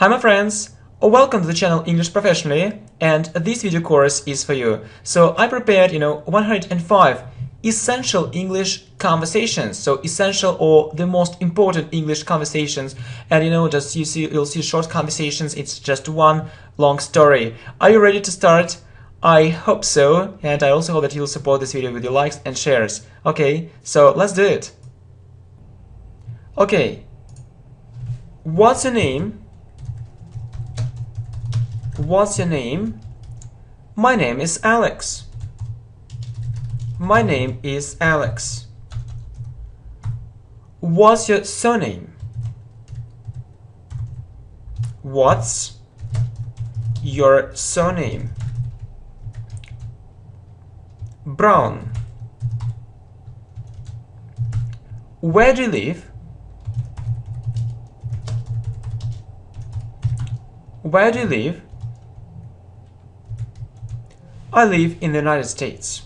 Hi my friends, welcome to the channel English Professionally, and this video course is for you. So I prepared 105 essential English conversations, so essential or the most important English conversations, and just you'll see short conversations. It's just one long story. Are you ready to start? I hope so, and I also hope that you'll support this video with your likes and shares. Okay, so let's do it. Okay, what's your name? What's your name? My name is Alex. My name is Alex. What's your surname? What's your surname? Brown. Where do you live? Where do you live? I live in the United States.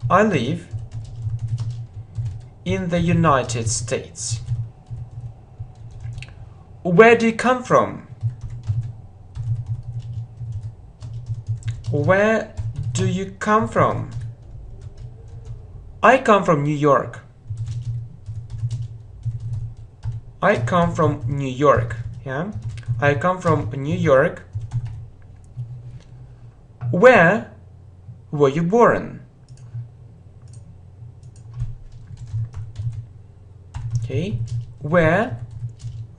I live in the United States. Where do you come from? Where do you come from? I come from New York. I come from New York. Yeah, I come from New York. Where were you born? Okay, where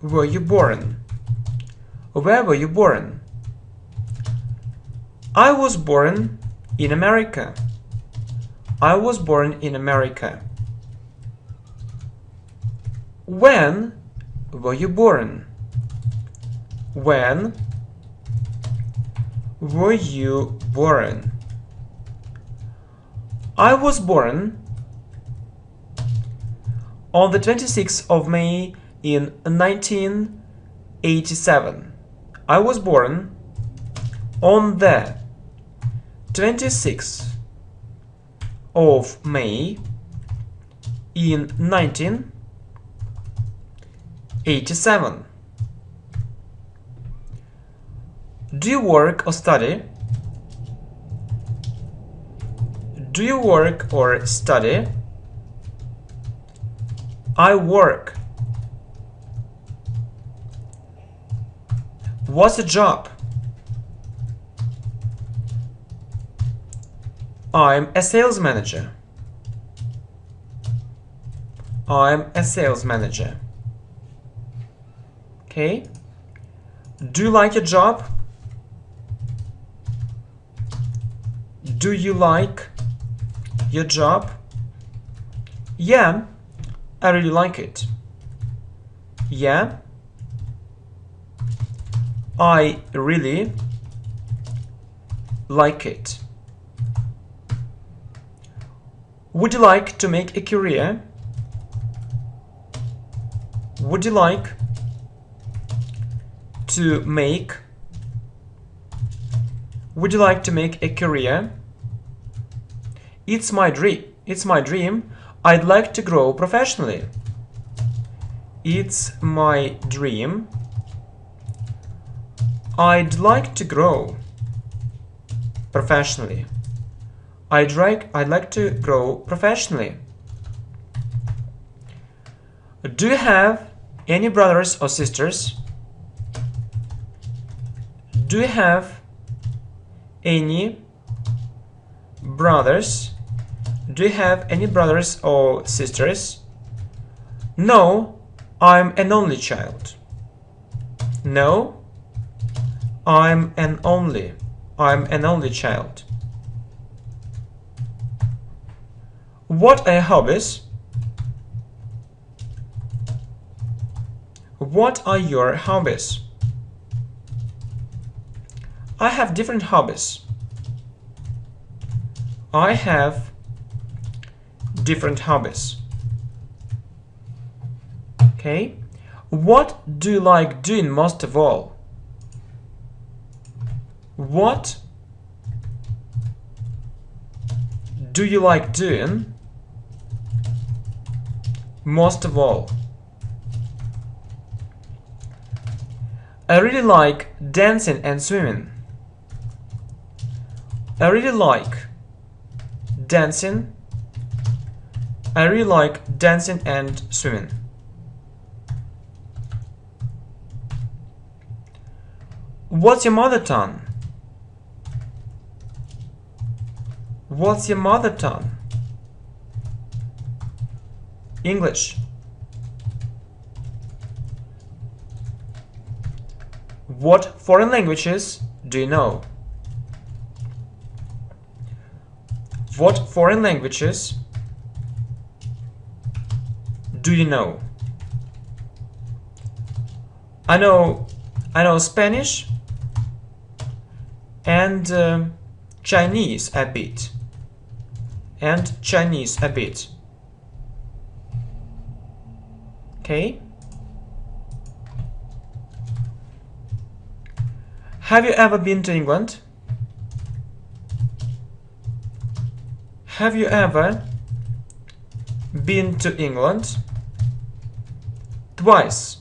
were you born? Where were you born? I was born in America. I was born in America. When were you born? When were you born? I was born on the 26th of May in 1987. I was born on the 26th of May in 1987. Do you work or study? Do you work or study? I work. What's your job? I'm a sales manager. I'm a sales manager. Okay. Do you like your job? Do you like your job? Yeah, I really like it. Yeah, I really like it. Would you like to make a career? Would you like to make Would you like to make a career? It's my dream. It's my dream. I'd like to grow professionally. It's my dream. I'd like to grow professionally. I'd like to grow professionally. Do you have any brothers or sisters? Do you have any brothers? Do you have any brothers or sisters? No, I'm an only child. No, I'm an only child. What are your hobbies? What are your hobbies? I have different hobbies. I have different hobbies. Okay. What do you like doing most of all? What do you like doing most of all? I really like dancing and swimming. I really like dancing. I really like dancing and swimming. What's your mother tongue? What's your mother tongue? English. What foreign languages do you know? What foreign languages do you know? I know Spanish and Chinese a bit. Okay. Have you ever been to England? Have you ever been to England? Twice.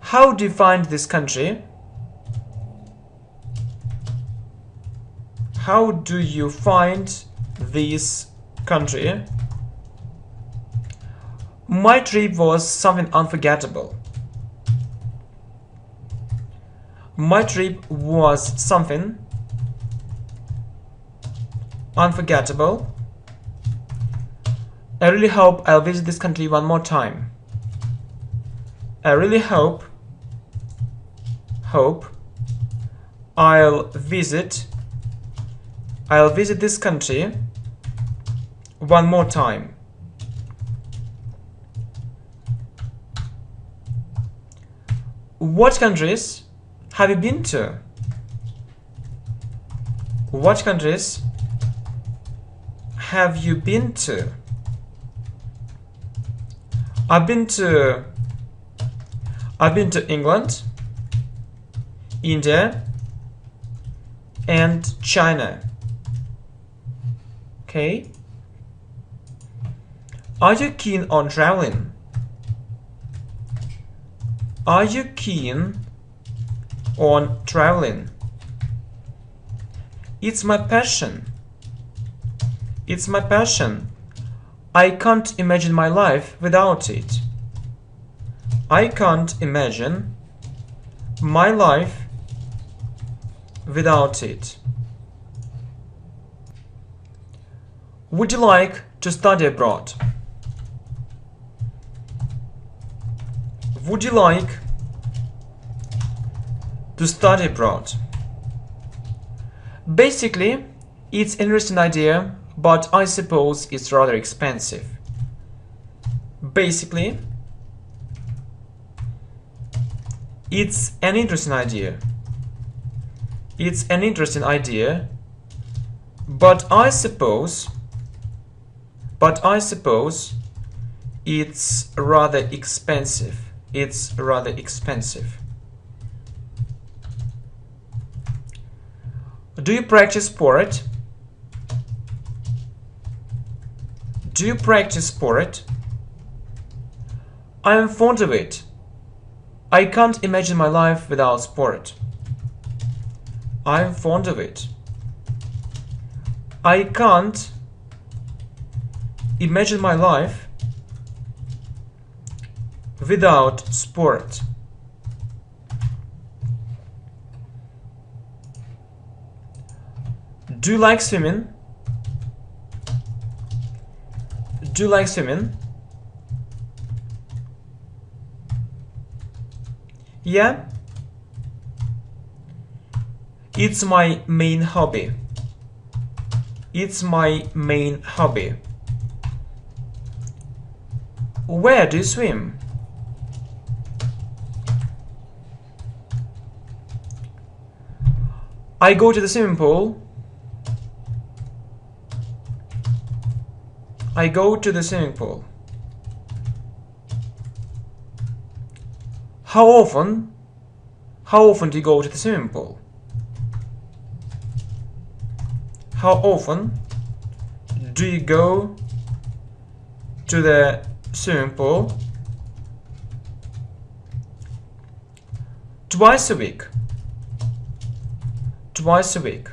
How do you find this country? How do you find this country? My trip was something unforgettable. My trip was something unforgettable. I really hope I'll visit this country one more time. I really hope I'll visit this country one more time. What countries have you been to? What countries have you been to? I've been to England, India, and China. Okay. Are you keen on traveling? Are you keen on traveling? It's my passion. It's my passion. I can't imagine my life without it. I can't imagine my life without it. Would you like to study abroad? Would you like to study abroad? Basically, it's an interesting idea, but I suppose it's rather expensive. Basically, it's an interesting idea. It's an interesting idea, but I suppose it's rather expensive. It's rather expensive. Do you practice sport? Do you practice sport? I am fond of it. I can't imagine my life without sport. I am fond of it. I can't imagine my life without sport. Do you like swimming? Do you like swimming? Yeah. It's my main hobby. It's my main hobby. Where do you swim? I go to the swimming pool. I go to the swimming pool. How often do you go to the swimming pool? How often do you go to the swimming pool? Twice a week. Twice a week.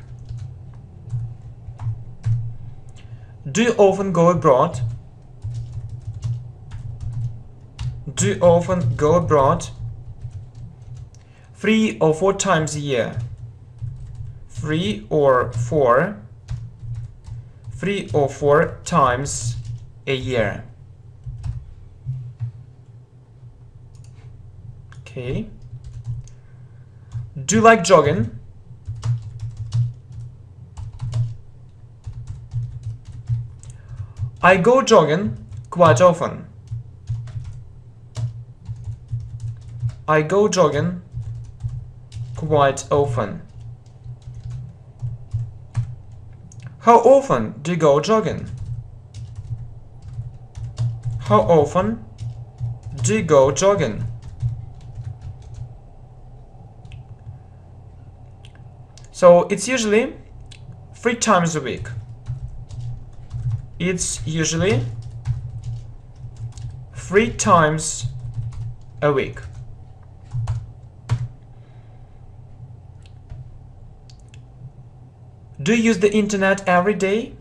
Do you often go abroad? Do you often go abroad? 3 or 4 times a year. 3 or 4. 3 or 4 times a year. Okay. Do you like jogging? I go jogging quite often. I go jogging quite often. How often do you go jogging? How often do you go jogging? So it's usually 3 times a week. It's usually 3 times a week. Do you use the internet every day?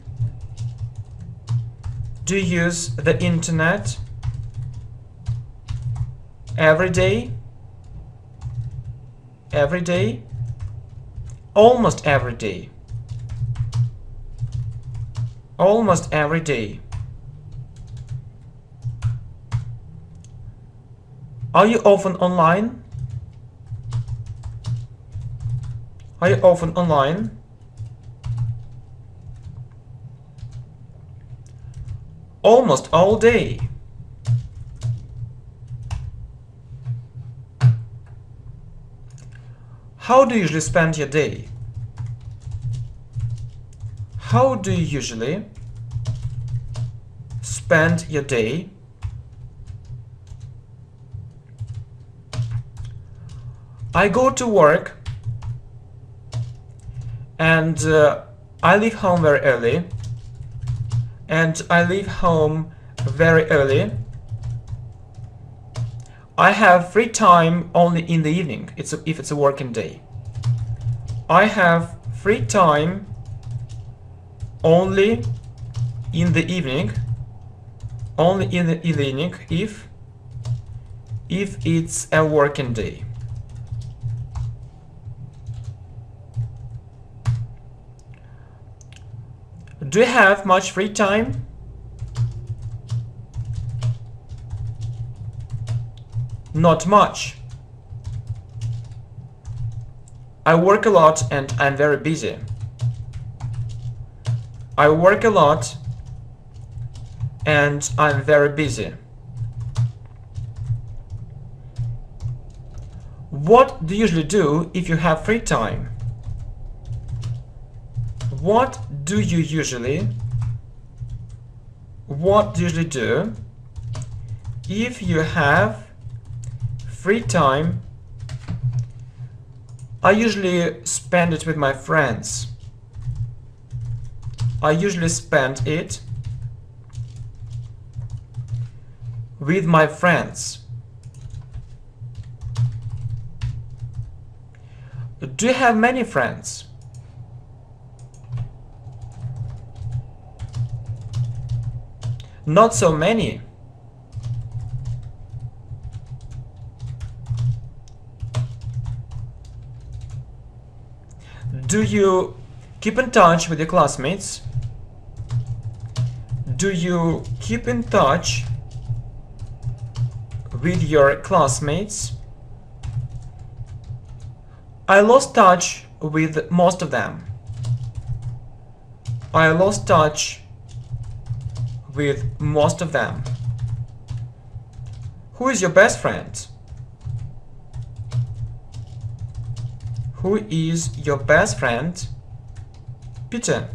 Do you use the internet every day? Every day? Almost every day. Almost every day. Are you often online? Are you often online? Almost all day. How do you usually spend your day? How do you usually spend your day? I go to work and I leave home very early. And I leave home very early. I have free time only in the evening, if it's a working day. I have free time only in the evening. Only in the evening if it's a working day. Do you have much free time? Not much. I work a lot and I'm very busy. I work a lot and I'm very busy. What do you usually do if you have free time? What do you usually do if you have free time? I usually spend it with my friends. I usually spend it with my friends. Do you have many friends? Not so many. Do you keep in touch with your classmates? Do you keep in touch with your classmates? I lost touch with most of them. I lost touch with most of them. Who is your best friend? Who is your best friend? Peter.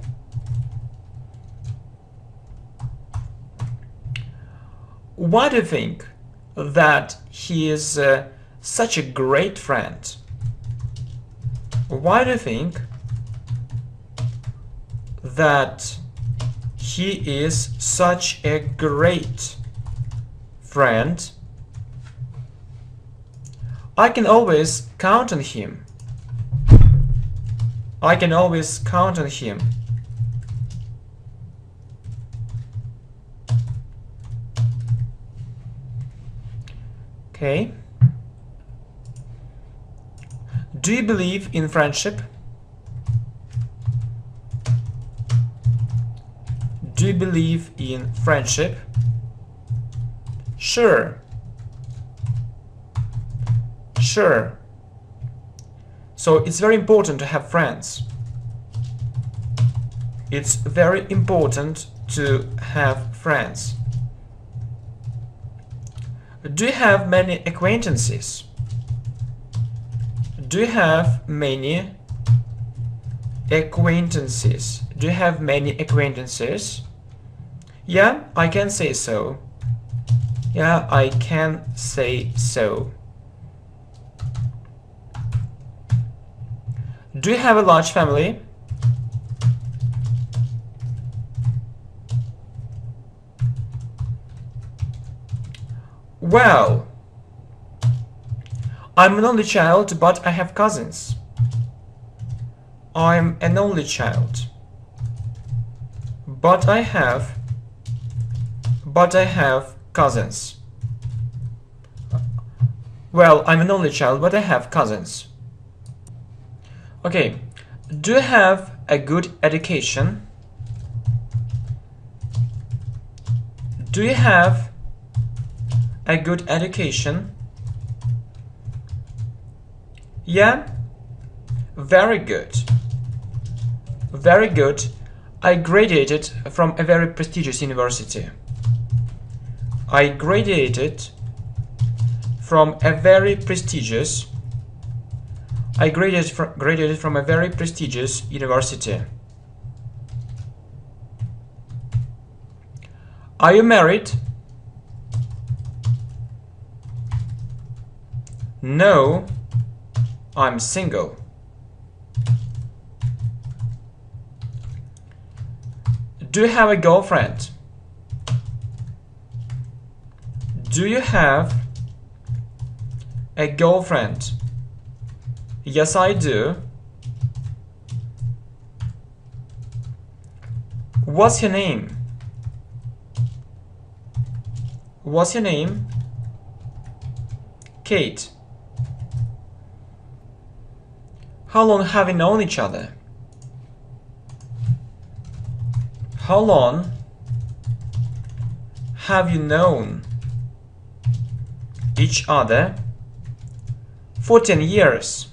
Why do you think that he is such a great friend? Why do you think that he is such a great friend? I can always count on him. I can always count on him. Okay. Do you believe in friendship? Do you believe in friendship? Sure. Sure. So it's very important to have friends. It's very important to have friends. Do you have many acquaintances? Do you have many acquaintances? Do you have many acquaintances? Yeah, I can say so. Yeah, I can say so. Do you have a large family? Well, I'm an only child, but I have cousins. I'm an only child, but I have cousins. Well, I'm an only child, but I have cousins. Okay, do you have a good education? Do you have a good education? Yeah, very good. Very good. I graduated from a very prestigious university. I graduated from a very prestigious graduated from a very prestigious university. Are you married? No, I'm single. Do you have a girlfriend? Do you have a girlfriend? Yes, I do. What's your name? What's your name? Kate. How long have you known each other? How long have you known each other? For 10 years.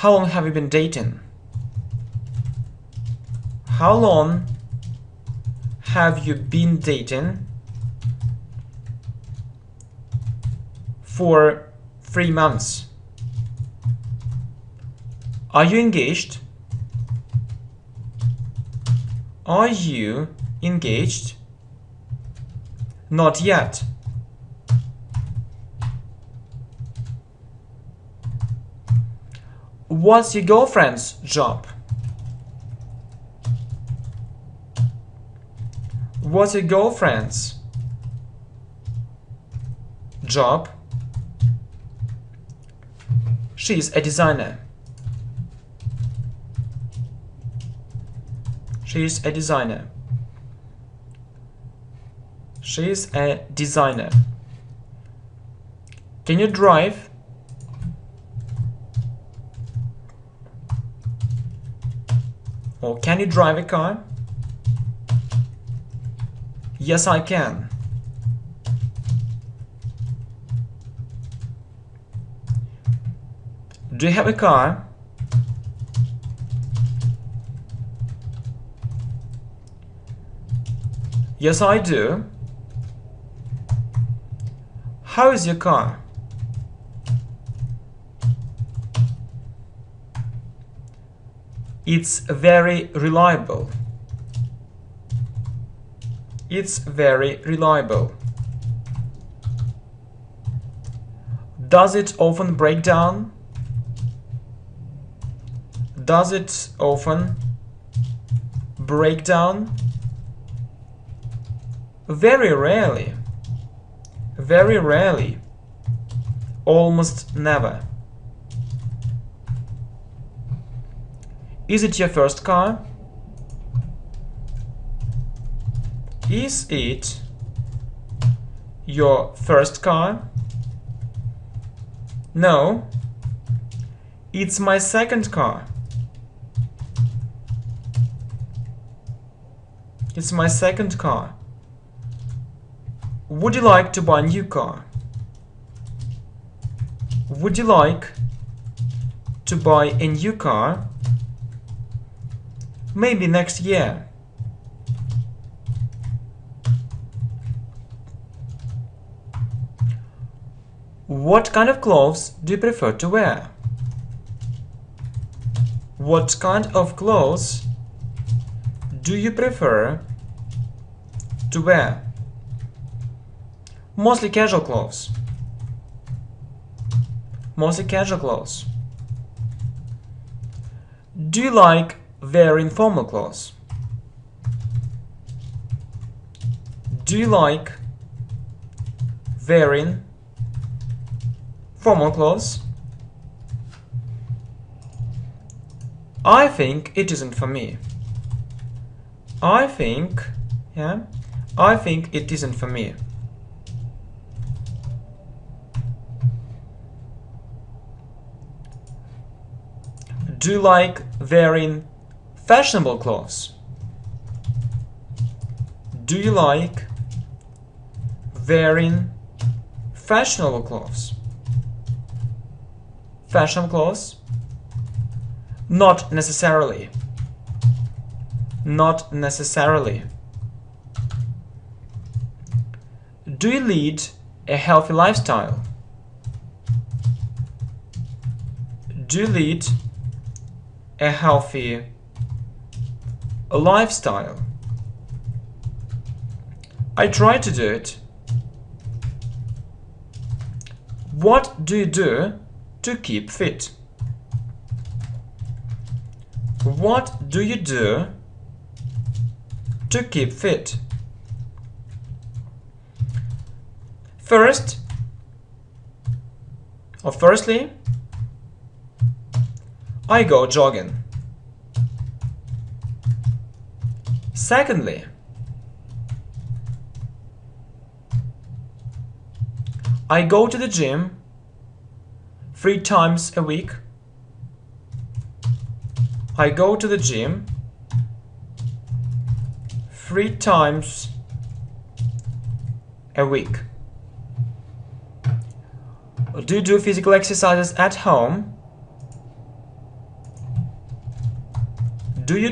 How long have you been dating? How long have you been dating? For 3 months. Are you engaged? Are you engaged? Not yet. What's your girlfriend's job? What's your girlfriend's job? She's a designer. She's a designer. She's a designer. Can you drive? Or can you drive a car? Yes, I can. Do you have a car? Yes, I do. How is your car? It's very reliable. It's very reliable. Does it often break down? Does it often break down? Very rarely. very rarely, almost never. Is it your first car? Is it your first car? No, it's my second car. It's my second car. Would you like to buy a new car? Would you like to buy a new car? Maybe next year. What kind of clothes do you prefer to wear? What kind of clothes do you prefer to wear? Mostly casual clothes. Mostly casual clothes. Do you like wearing formal clothes? Do you like wearing formal clothes? I think it isn't for me. I think it isn't for me. Do you like wearing fashionable clothes? Do you like wearing fashionable clothes? Fashionable clothes? Not necessarily. Not necessarily. Do you lead a healthy lifestyle? Do you lead a healthy lifestyle? I try to do it. What do you do to keep fit? What do you do to keep fit? Firstly, I go jogging. Secondly, I go to the gym 3 times a week. I go to the gym 3 times a week. Do you do physical exercises at home? Do you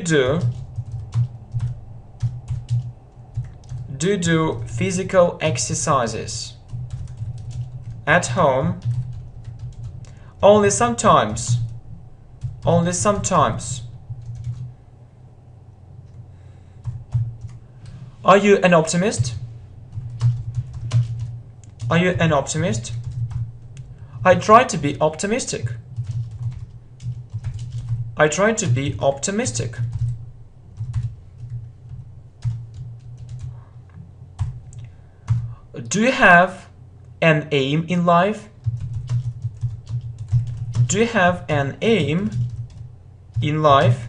do physical exercises at home? Only sometimes. Only sometimes. Are you an optimist? Are you an optimist? I try to be optimistic. I try to be optimistic. Do you have an aim in life? Do you have an aim in life?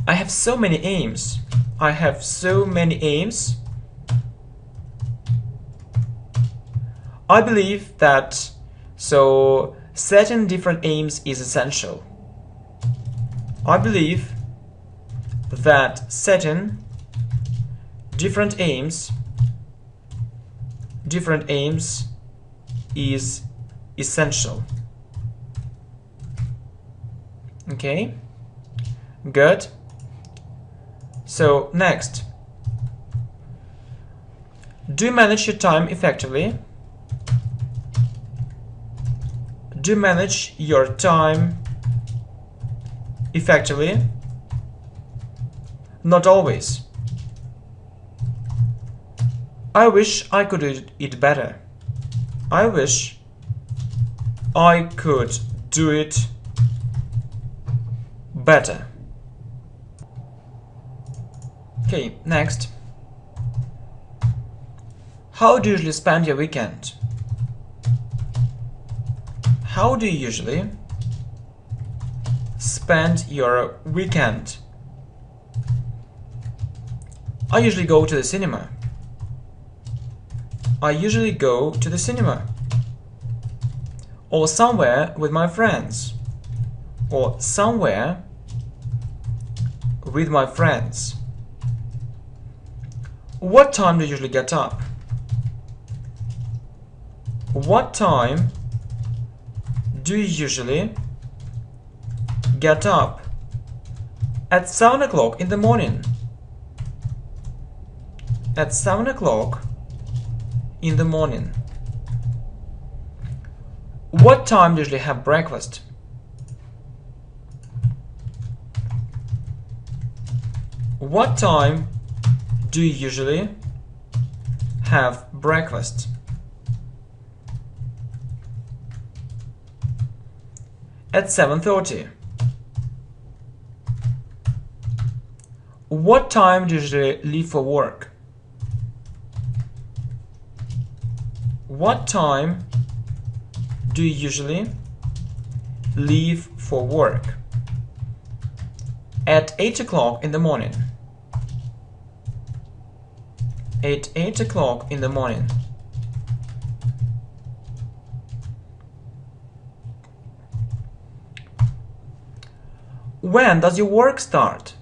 I have so many aims. I have so many aims. I believe that setting different aims is essential. I believe that setting different aims is essential. Okay, good. So next, do you manage your time effectively? Do you manage your time effectively? Not always. I wish I could do it better. I wish I could do it better. Okay, next. How do you usually spend your weekend? How do you usually spend your weekend? I usually go to the cinema. I usually go to the cinema. Or somewhere with my friends. Or somewhere with my friends. What time do you usually get up? What time do you usually get up? At 7 o'clock in the morning. At 7 o'clock in the morning. What time do you usually have breakfast? What time do you usually have breakfast? At 7:30. What time do you usually leave for work? What time do you usually leave for work? At 8 o'clock in the morning. At 8 o'clock in the morning. When does your work start?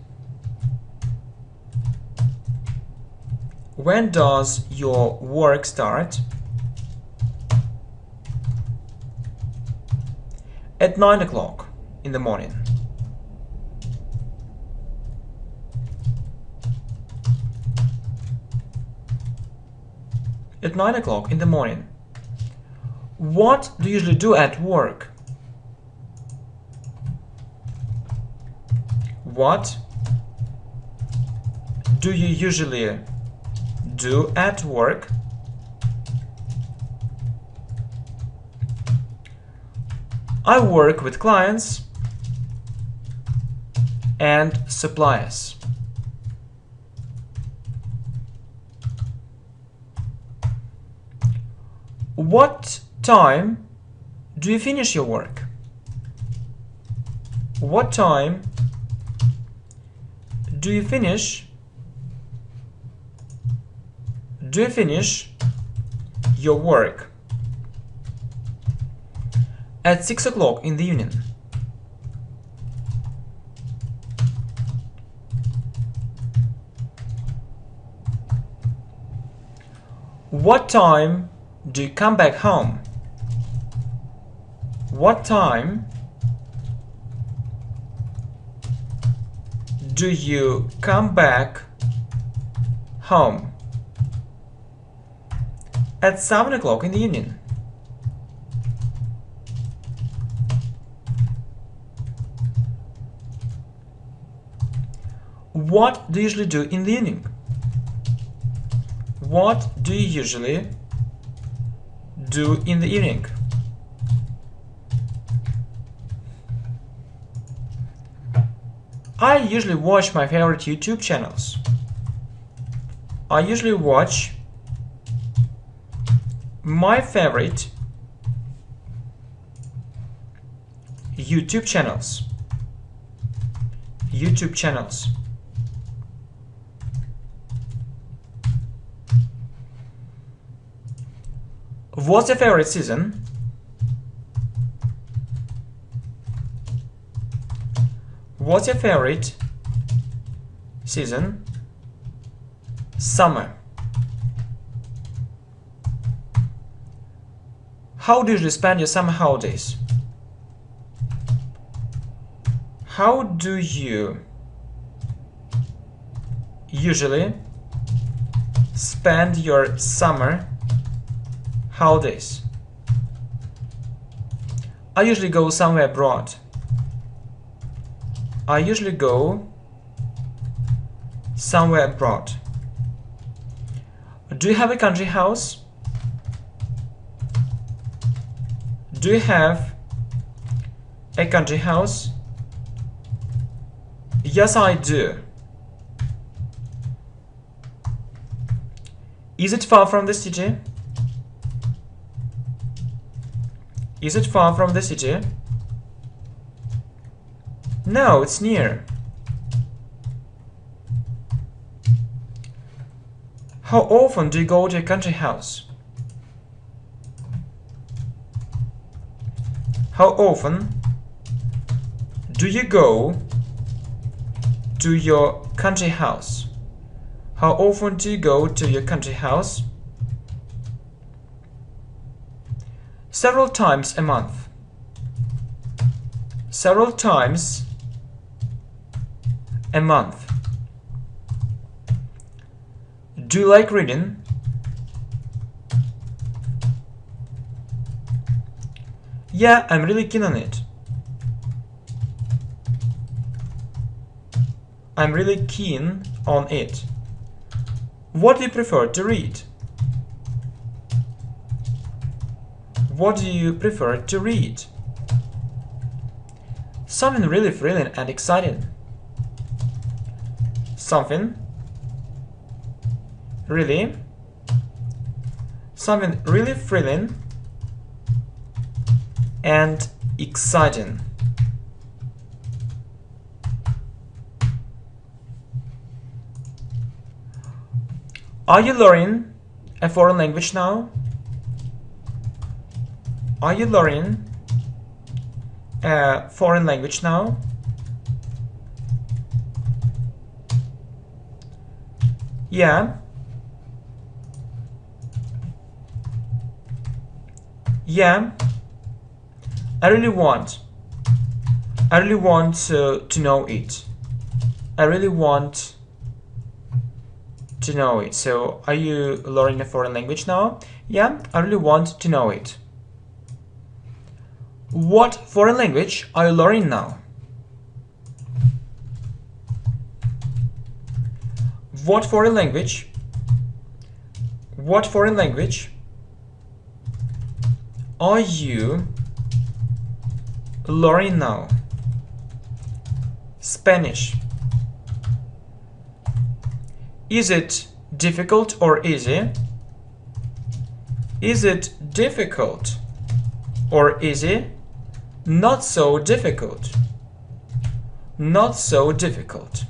When does your work start? At 9 o'clock in the morning. At 9 o'clock in the morning. What do you usually do at work? What do you usually do at work? I work with clients and suppliers. What time do you finish your work? What time do you finish your work? At 6 o'clock in the evening. What time do you come back home? What time do you come back home? At 7 o'clock in the evening. What do you usually do in the evening? What do you usually do in the evening? I usually watch my favorite YouTube channels. I usually watch my favorite YouTube channels. YouTube channels. What's your favorite season? What's your favorite season? Summer. How do you spend your summer holidays? How do you usually spend your summer holidays? I usually go somewhere abroad. I usually go somewhere abroad. Do you have a country house? Do you have a country house? Yes, I do. Is it far from the city? Is it far from the city? No, it's near. How often do you go to your country house? How often do you go to your country house? How often do you go to your country house? Several times a month. Several times a month. Do you like reading? Yeah, I'm really keen on it. I'm really keen on it. What do you prefer to read? What do you prefer to read? Something really thrilling and exciting. Something really thrilling and exciting. Are you learning a foreign language now? Are you learning a foreign language now? Yeah. Yeah. I really want to know it. I really want to know it. So, are you learning a foreign language now? Yeah, I really want to know it. What foreign language are you learning now? What foreign language? What foreign language are you learning now? Spanish. Is it difficult or easy? Is it difficult or easy? Not so difficult. Not so difficult.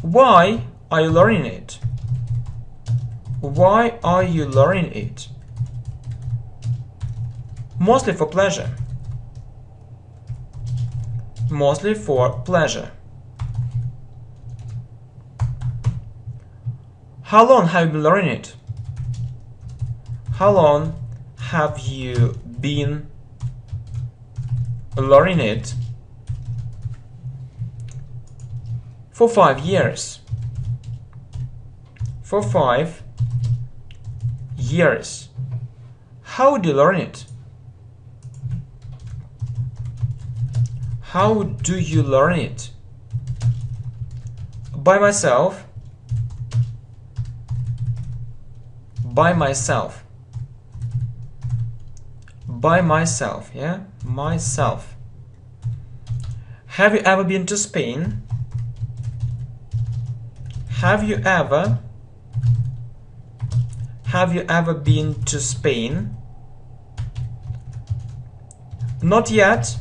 Why are you learning it? Why are you learning it? Mostly for pleasure. Mostly for pleasure. How long have you been learning it? How long have you been learning it? For 5 years. For 5 years. How do you learn it? How do you learn it? By myself. By myself. By myself, yeah? Myself. Have you ever been to Spain? Have you ever been to Spain? Not yet.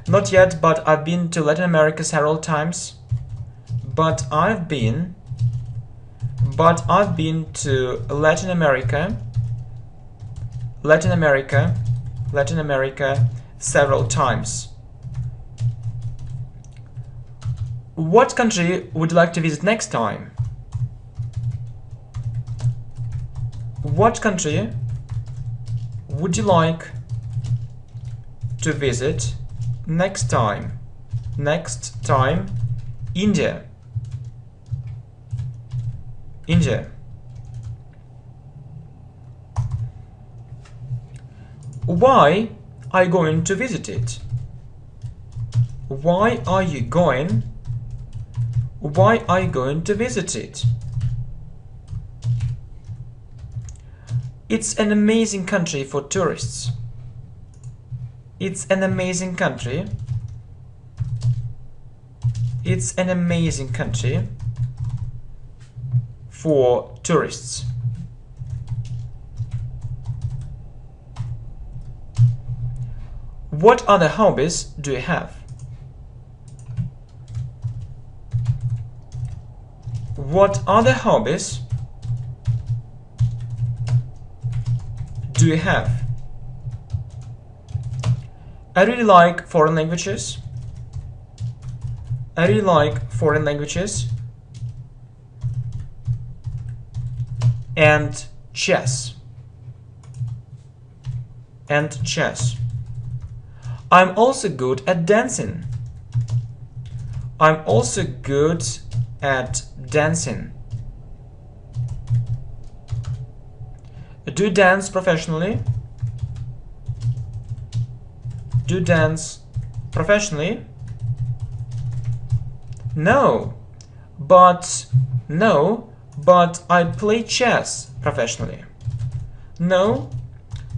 Not yet, but I've been to Latin America several times. But I've been to Latin America several times. What country would you like to visit next time? What country would you like to visit next time? Next time, India. India. Why are you going to visit it? Why are you going to visit it? It's an amazing country for tourists. It's an amazing country. It's an amazing country for tourists. What other hobbies do you have? What other hobbies do you have? I really like foreign languages. I really like foreign languages and chess. I'm also good at dancing. I'm also good at dancing. Do you dance professionally? Do you dance professionally? No, but I play chess professionally. No,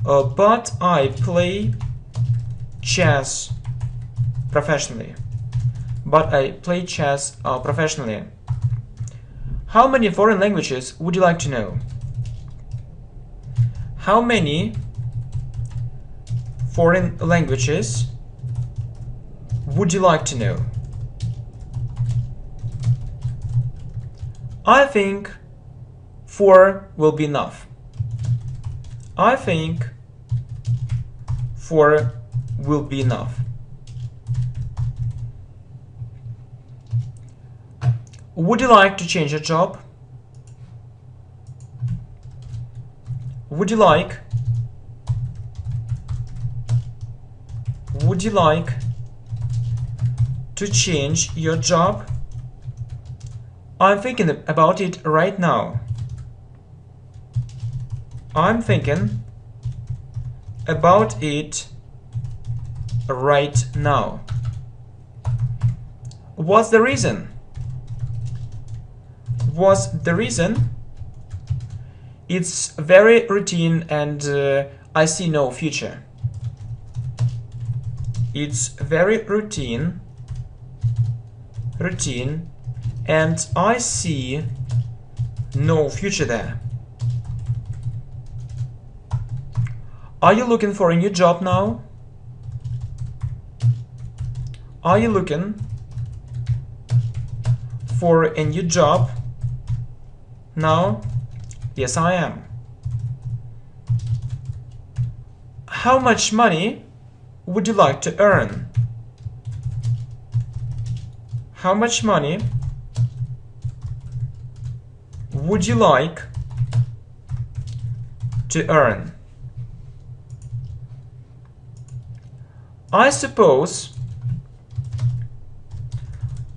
but I play chess professionally. But I play chess professionally. How many foreign languages would you like to know? How many foreign languages would you like to know? I think 4 will be enough. I think 4 will be enough. Would you like to change your job? Would you like to change your job? I'm thinking about it right now. I'm thinking about it right now. What's the reason? What's the reason? It's very routine and I see no future. It's very routine and I see no future there. Are you looking for a new job now? Are you looking for a new job now? Yes, I am. How much money would you like to earn? How much money would you like to earn? I suppose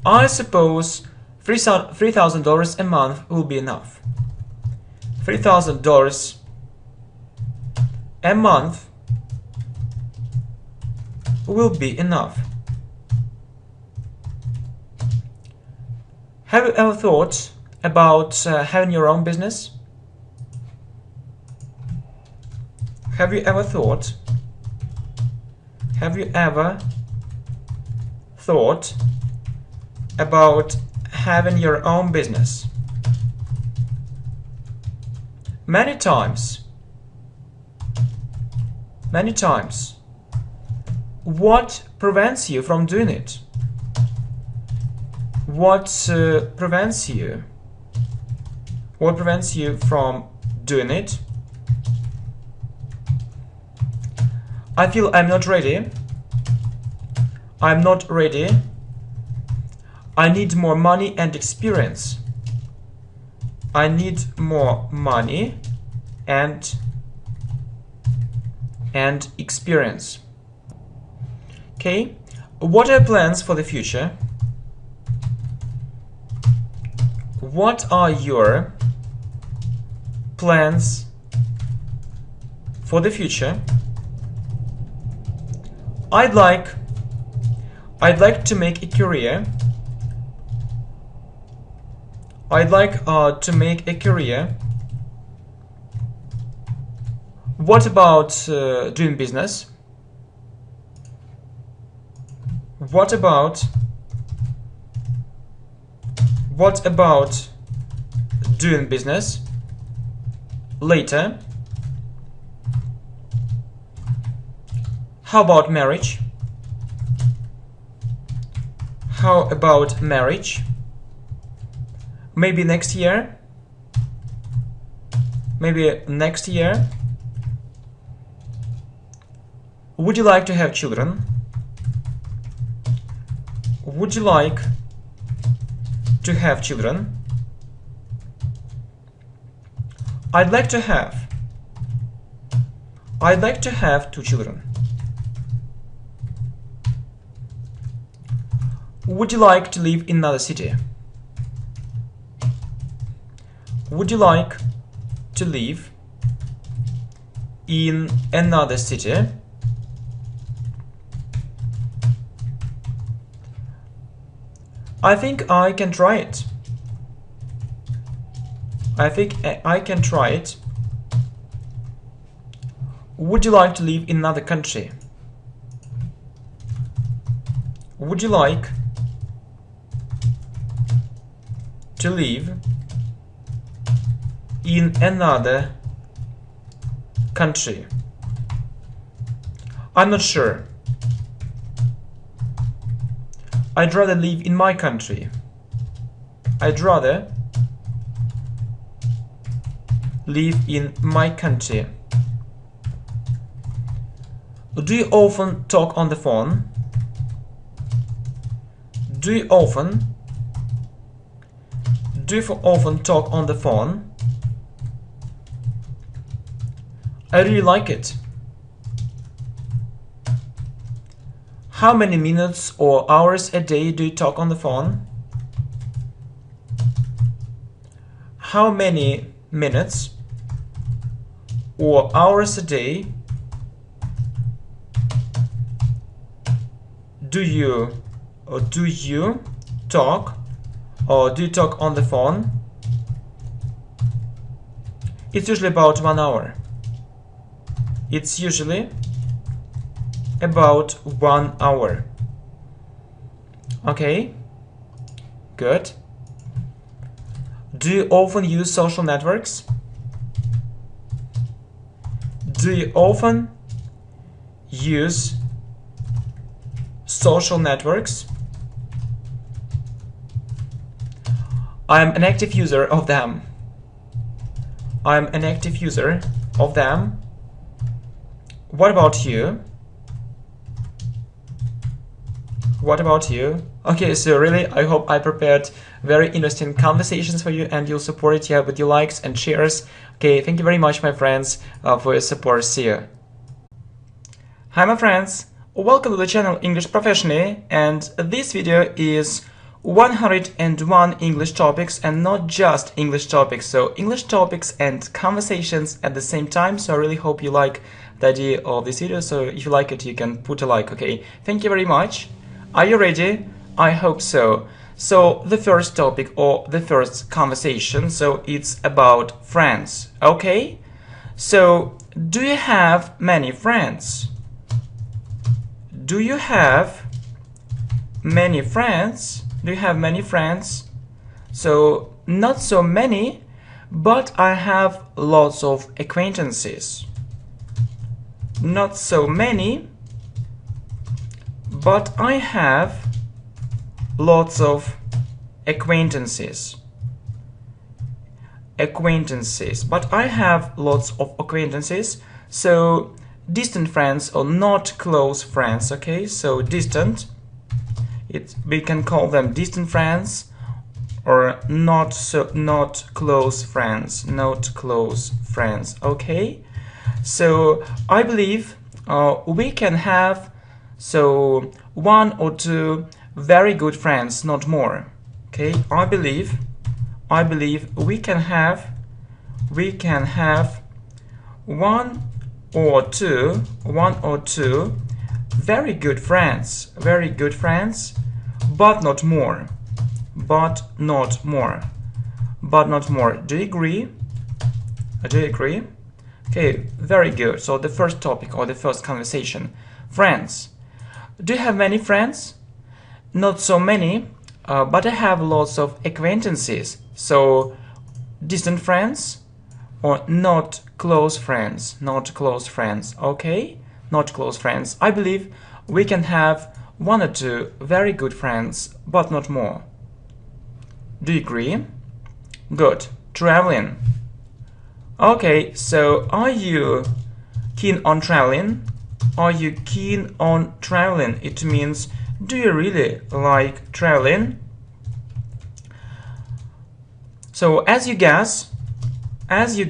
$3,000 a month will be enough. $3,000 a month will be enough. Have you ever thought about having your own business? Have you ever thought about having your own business? Many times. What prevents you from doing it? What prevents you from doing it? I feel I'm not ready. I'm not ready. I need more money and experience. I need more money and experience. Okay, what are your plans for the future? What are your plans for the future? I'd like to make a career. I'd like to make a career. What about doing business? What about doing business, later. How about marriage? How about marriage? Maybe next year? Maybe next year? Would you like to have children? Would you like to have children? I'd like to have 2 children. Would you like to live in another city? Would you like to live in another city? I think I can try it. I think I can try it. Would you like to live in another country? Would you like to live in another country? I'm not sure. I'd rather live in my country. I'd rather live in my country. Do you often talk on the phone? Do you often talk on the phone? I really like it. How many minutes or hours a day do you talk on the phone? How many minutes or hours a day do you talk on the phone? It's usually about 1 hour. It's usually about 1 hour. Okay, good. Do you often use social networks? Do you often use social networks? I'm an active user of them. I'm an active user of them. What about you? What about you? Okay, so really, I hope I prepared very interesting conversations for you, and you'll support it here with your likes and shares. Okay, thank you very much, my friends, for your support. See you. Hi, my friends. Welcome to the channel English Professionally, and this video is 101 English topics, and not just English topics. So English topics and conversations at the same time. So I really hope you like the idea of this video. So if you like it, you can put a like. Okay, thank you very much. Are you ready? I hope so. So the first topic, or the first conversation, so it's about friends. Okay, so do you have many friends? Do you have many friends? Do you have many friends? So not so many, but I have lots of acquaintances. Not so many, but I have lots of acquaintances. But I have lots of acquaintances. So distant friends or not close friends. Okay, so distant, we can call them distant friends, or not close friends. Okay, so I believe we can have 1 or 2 very good friends, not more. Okay, I believe we can have 1 or 2 very good friends, but not more. Do you agree? Okay, very good. So the first topic, or the first conversation, friends. Do you have many friends? Not so many, but I have lots of acquaintances. So distant friends or not close friends? Not close friends, okay? Not close friends. I believe we can have one or two very good friends, but not more. Do you agree? Good. Traveling. Okay, so are you keen on traveling? Are you keen on traveling? It means, do you really like traveling? So as you guess, yeah, as you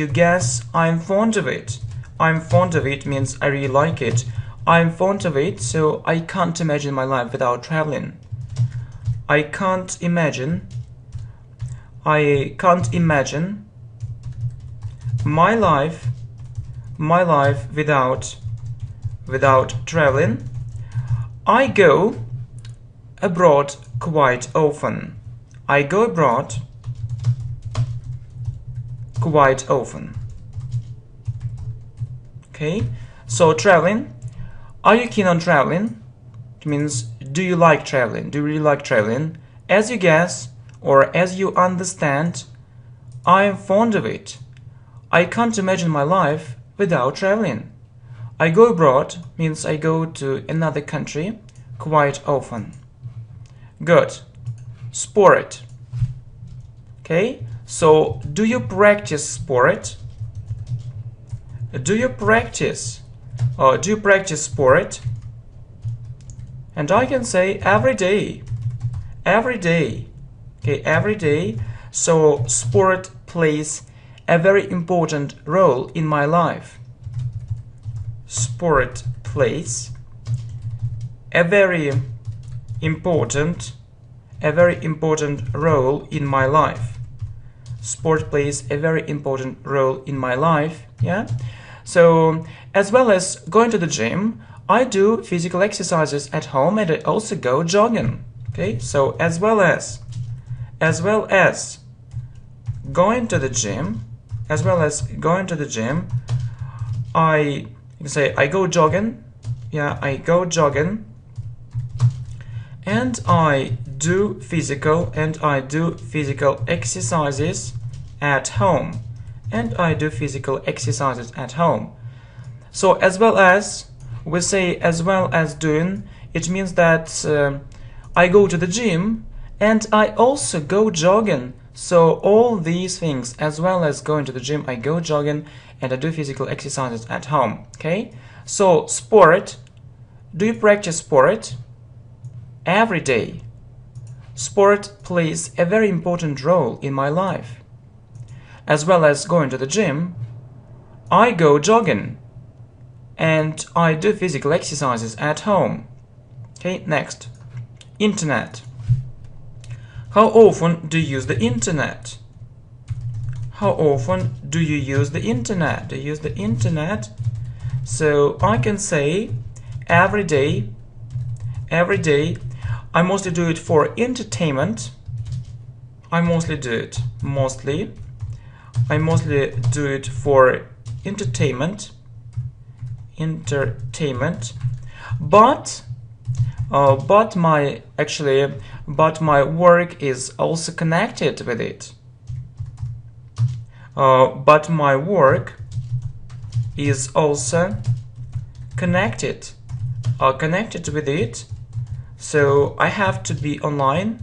guess, I'm fond of it. I'm fond of it means I really like it. I'm fond of it, so I can't imagine my life without traveling. I can't imagine my life without traveling. I go abroad quite often. I go abroad quite often. Okay, so traveling. Are you keen on traveling? It means, do you like traveling? Do you really like traveling? As you guess, or as you understand, I am fond of it. I can't imagine my life without traveling. I go abroad means I go to another country quite often. Good. Sport. Okay, so do you practice sport? Do you practice sport? And I can say every day. Every day. Okay, every day. So sport plays a very important role in my life. Sport plays a very important role in my life. Sport plays a very important role in my life. Yeah. So as well as going to the gym, I do physical exercises at home, and I also go jogging. Okay, so as well as going to the gym, I can say I go jogging. Yeah, I go jogging, and I do physical exercises at home. So as well as, we say as well as doing, it means that I go to the gym and I also go jogging. So all these things, as well as going to the gym, I go jogging and I do physical exercises at home. Okay, so sport. Do you practice sport? Every day. Sport plays a very important role in my life. As well as going to the gym, I go jogging and I do physical exercises at home. Okay, next. Internet. How often do you use the internet? How often do you use the internet? So I can say every day. I mostly do it for entertainment. I mostly do it for entertainment. But my work is also connected with it. But my work is also connected with it. So I have to be online.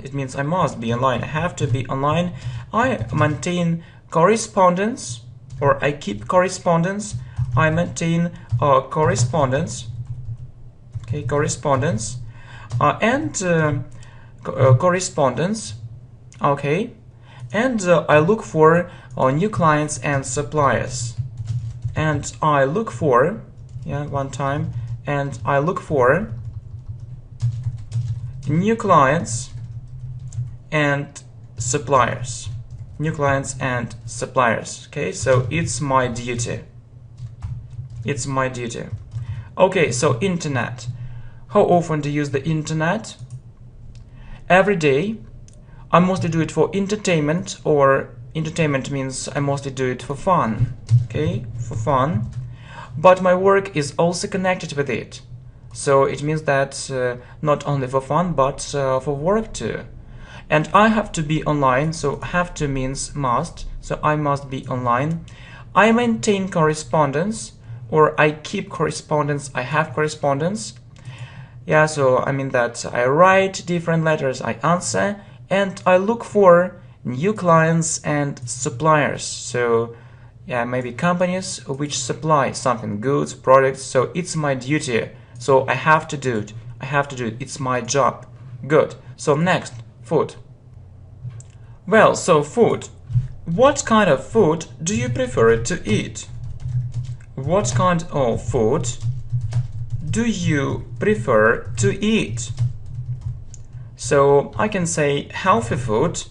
It means I must be online. I have to be online. I maintain correspondence, or I keep correspondence. I maintain correspondence. Okay, correspondence. Correspondence. Okay, and I look for new clients and suppliers. And I look for, I look for new clients and suppliers. Okay, so it's my duty. Okay, so internet. How often do you use the internet? Every day. I mostly do it for entertainment, or entertainment means I mostly do it for fun. Okay, for fun. But my work is also connected with it. So it means that not only for fun, but for work too. And I have to be online, so have to means must, so I must be online. I maintain correspondence, or I keep correspondence, I have correspondence. Yeah, so I mean that I write different letters, I answer, and I look for new clients and suppliers. So yeah, maybe companies which supply something, goods, products, so it's my duty. So I have to do it. I have to do it. It's my job. Good. So next, food. Well, so food. What kind of food do you prefer to eat? What kind of food do you prefer to eat? So I can say healthy food.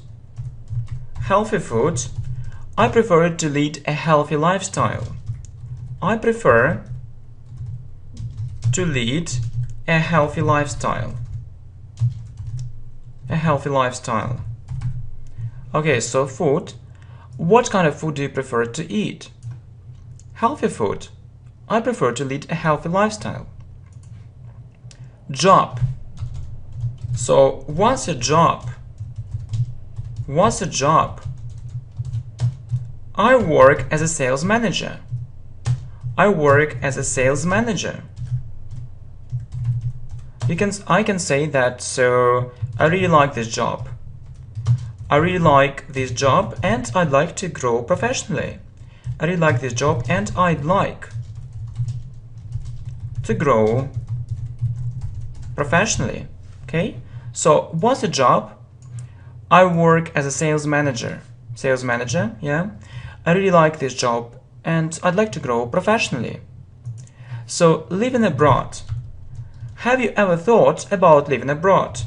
Healthy food. I prefer to lead a healthy lifestyle. I prefer to lead a healthy lifestyle. A healthy lifestyle. Okay, so food. What kind of food do you prefer to eat? Healthy food. I prefer to lead a healthy lifestyle. Job. So what's a job? What's a job? I work as a sales manager. I work as a sales manager. I can say that, so I really like this job. I really like this job and I'd like to grow professionally. I really like this job and I'd like to grow professionally. Okay? So what's the job? I work as a sales manager. Sales manager, yeah. I really like this job and I'd like to grow professionally. So living abroad. Have you ever thought about living abroad?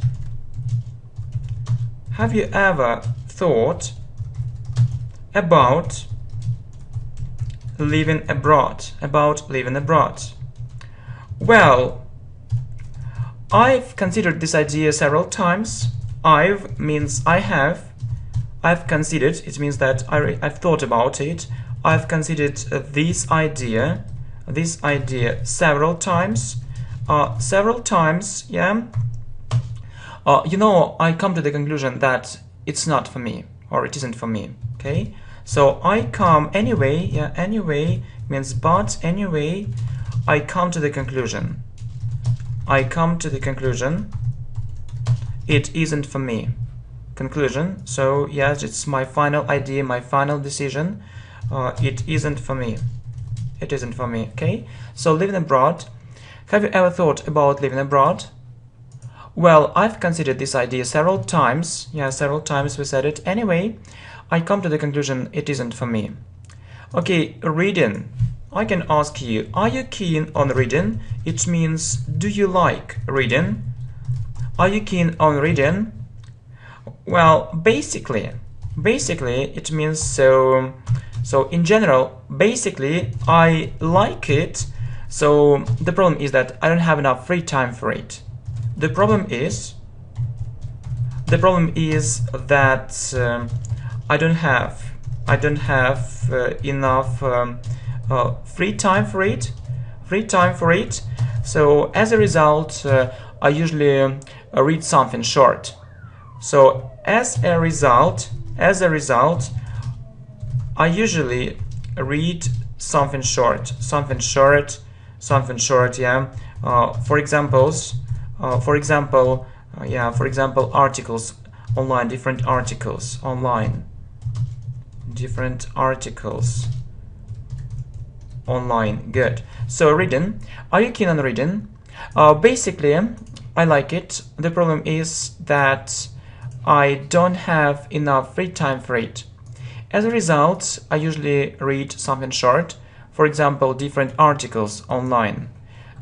Have you ever thought about living abroad? About living abroad? Well, I've considered this idea several times. I've means I have. I've considered, it means that I've thought about it. I've considered this idea several times. Yeah. You know, I come to the conclusion that it's not for me, or it isn't for me. Okay, so I come anyway. Yeah, anyway means but anyway. I come to the conclusion. I come to the conclusion. It isn't for me. Conclusion. So yes, it's my final idea, my final decision. It isn't for me. It isn't for me. Okay. So living abroad. Have you ever thought about living abroad? Well, I've considered this idea several times. Yeah, several times we said it. Anyway, I come to the conclusion it isn't for me. Okay, reading. I can ask you, are you keen on reading? It means, do you like reading? Are you keen on reading? Well, basically it means so in general, basically I like it. So the problem is that I don't have enough free time for it. The problem is that I don't have enough free time for it. So as a result, I usually read something short. So as a result, I usually read something short. Yeah. For example, articles online, different articles online. Good. So reading. Are you keen on reading? Basically, I like it. The problem is that I don't have enough free time for it. As a result, I usually read something short. For example, different articles online.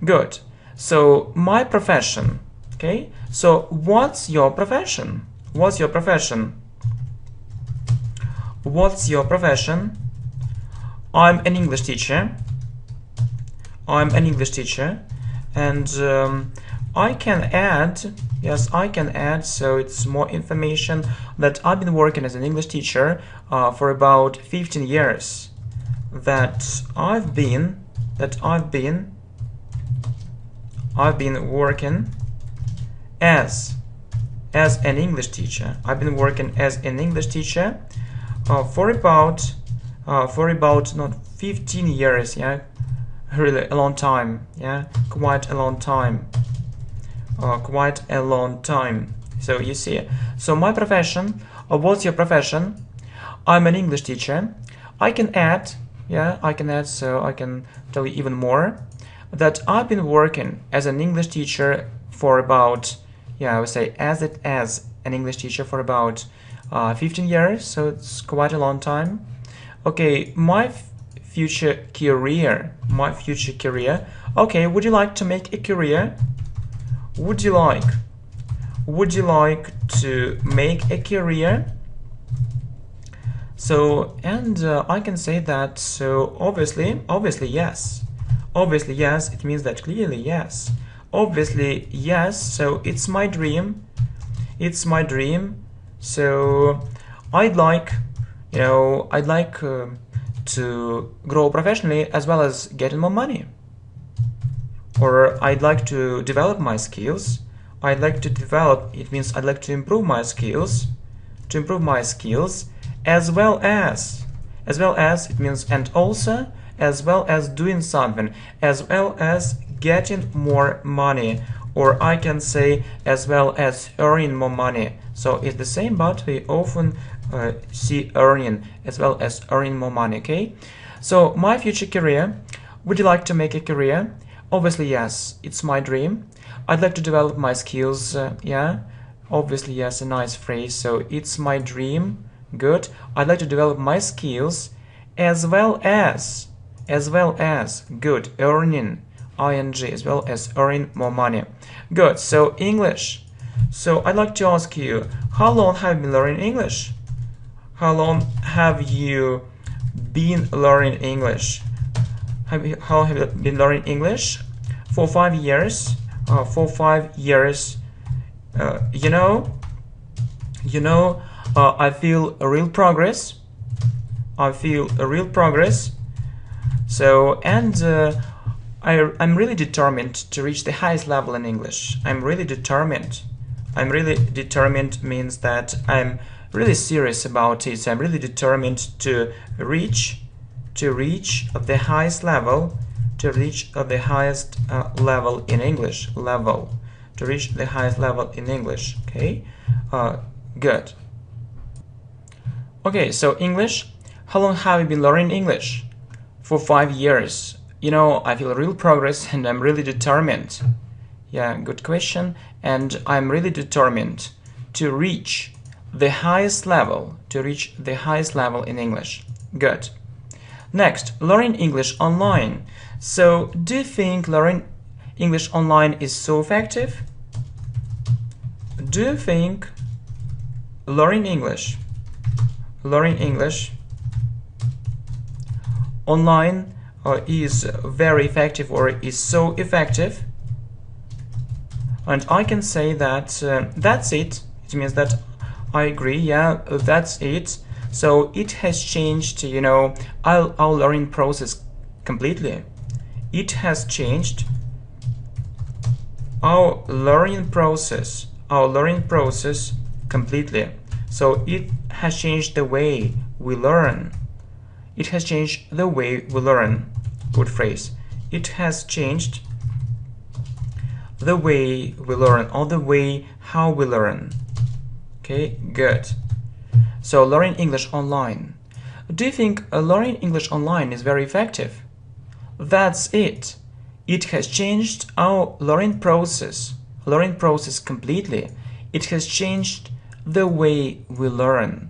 Good. So my profession. Okay. So what's your profession? What's your profession? What's your profession? I'm an English teacher. I'm an English teacher, and I can add. Yes, I can add. So it's more information that I've been working as an English teacher for about 15 years. I've been working as an English teacher. I've been working as an English teacher for about not 15 years, yeah, really a long time, yeah, quite a long time, quite a long time. So you see, so my profession, or what's your profession? I'm an English teacher. I can add, yeah, I can add, so I can tell you even more, that I've been working as an English teacher for about, yeah, I would say as an English teacher for about 15 years, so it's quite a long time. Okay, my future career, okay, would you like to make a career? Would you like to make a career? So, and I can say that, so obviously yes. Obviously yes, it means that clearly yes. Obviously yes, so it's my dream. It's my dream. So I'd like, you know, to grow professionally as well as getting more money. Or I'd like to develop my skills. I'd like to develop, it means I'd like to improve my skills. As well as, it means and also, as well as doing something, as well as getting more money, or I can say as well as earning more money. So it's the same, but we often see earning as well as earning more money, okay? So my future career, would you like to make a career? Obviously yes, it's my dream. I'd like to develop my skills, yeah, obviously yes, a nice phrase. So it's my dream, good. I'd like to develop my skills as well as, good, earning, ing, as well as earning more money. Good, so English. So I'd like to ask you, how long have you been learning English? How long have you been learning English? How have you been learning English? For 5 years. For 5 years. I feel a real progress. So, and I'm really determined to reach the highest level in English. I'm really determined means that I'm really serious about it. So I'm really determined to reach the highest level, in English. To reach the highest level in English. Okay, good. Okay, so English. How long have you been learning English? For 5 years. You know, I feel real progress and I'm really determined. Yeah, good question. And I'm really determined to reach the highest level, in English. Good. Next, learning English online. So, do you think learning English online is so effective? Do you think learning English online is very effective or is so effective? And I can say that that's it. It means that I agree, yeah, that's it. So it has changed, you know, our learning process completely. It has changed our learning process completely. So it has changed the way we learn. Good phrase. It has changed the way we learn, or the way how we learn. Okay, good. So learning English online. Do you think learning English online is very effective? That's it. It has changed our learning process completely. It has changed the way we learn.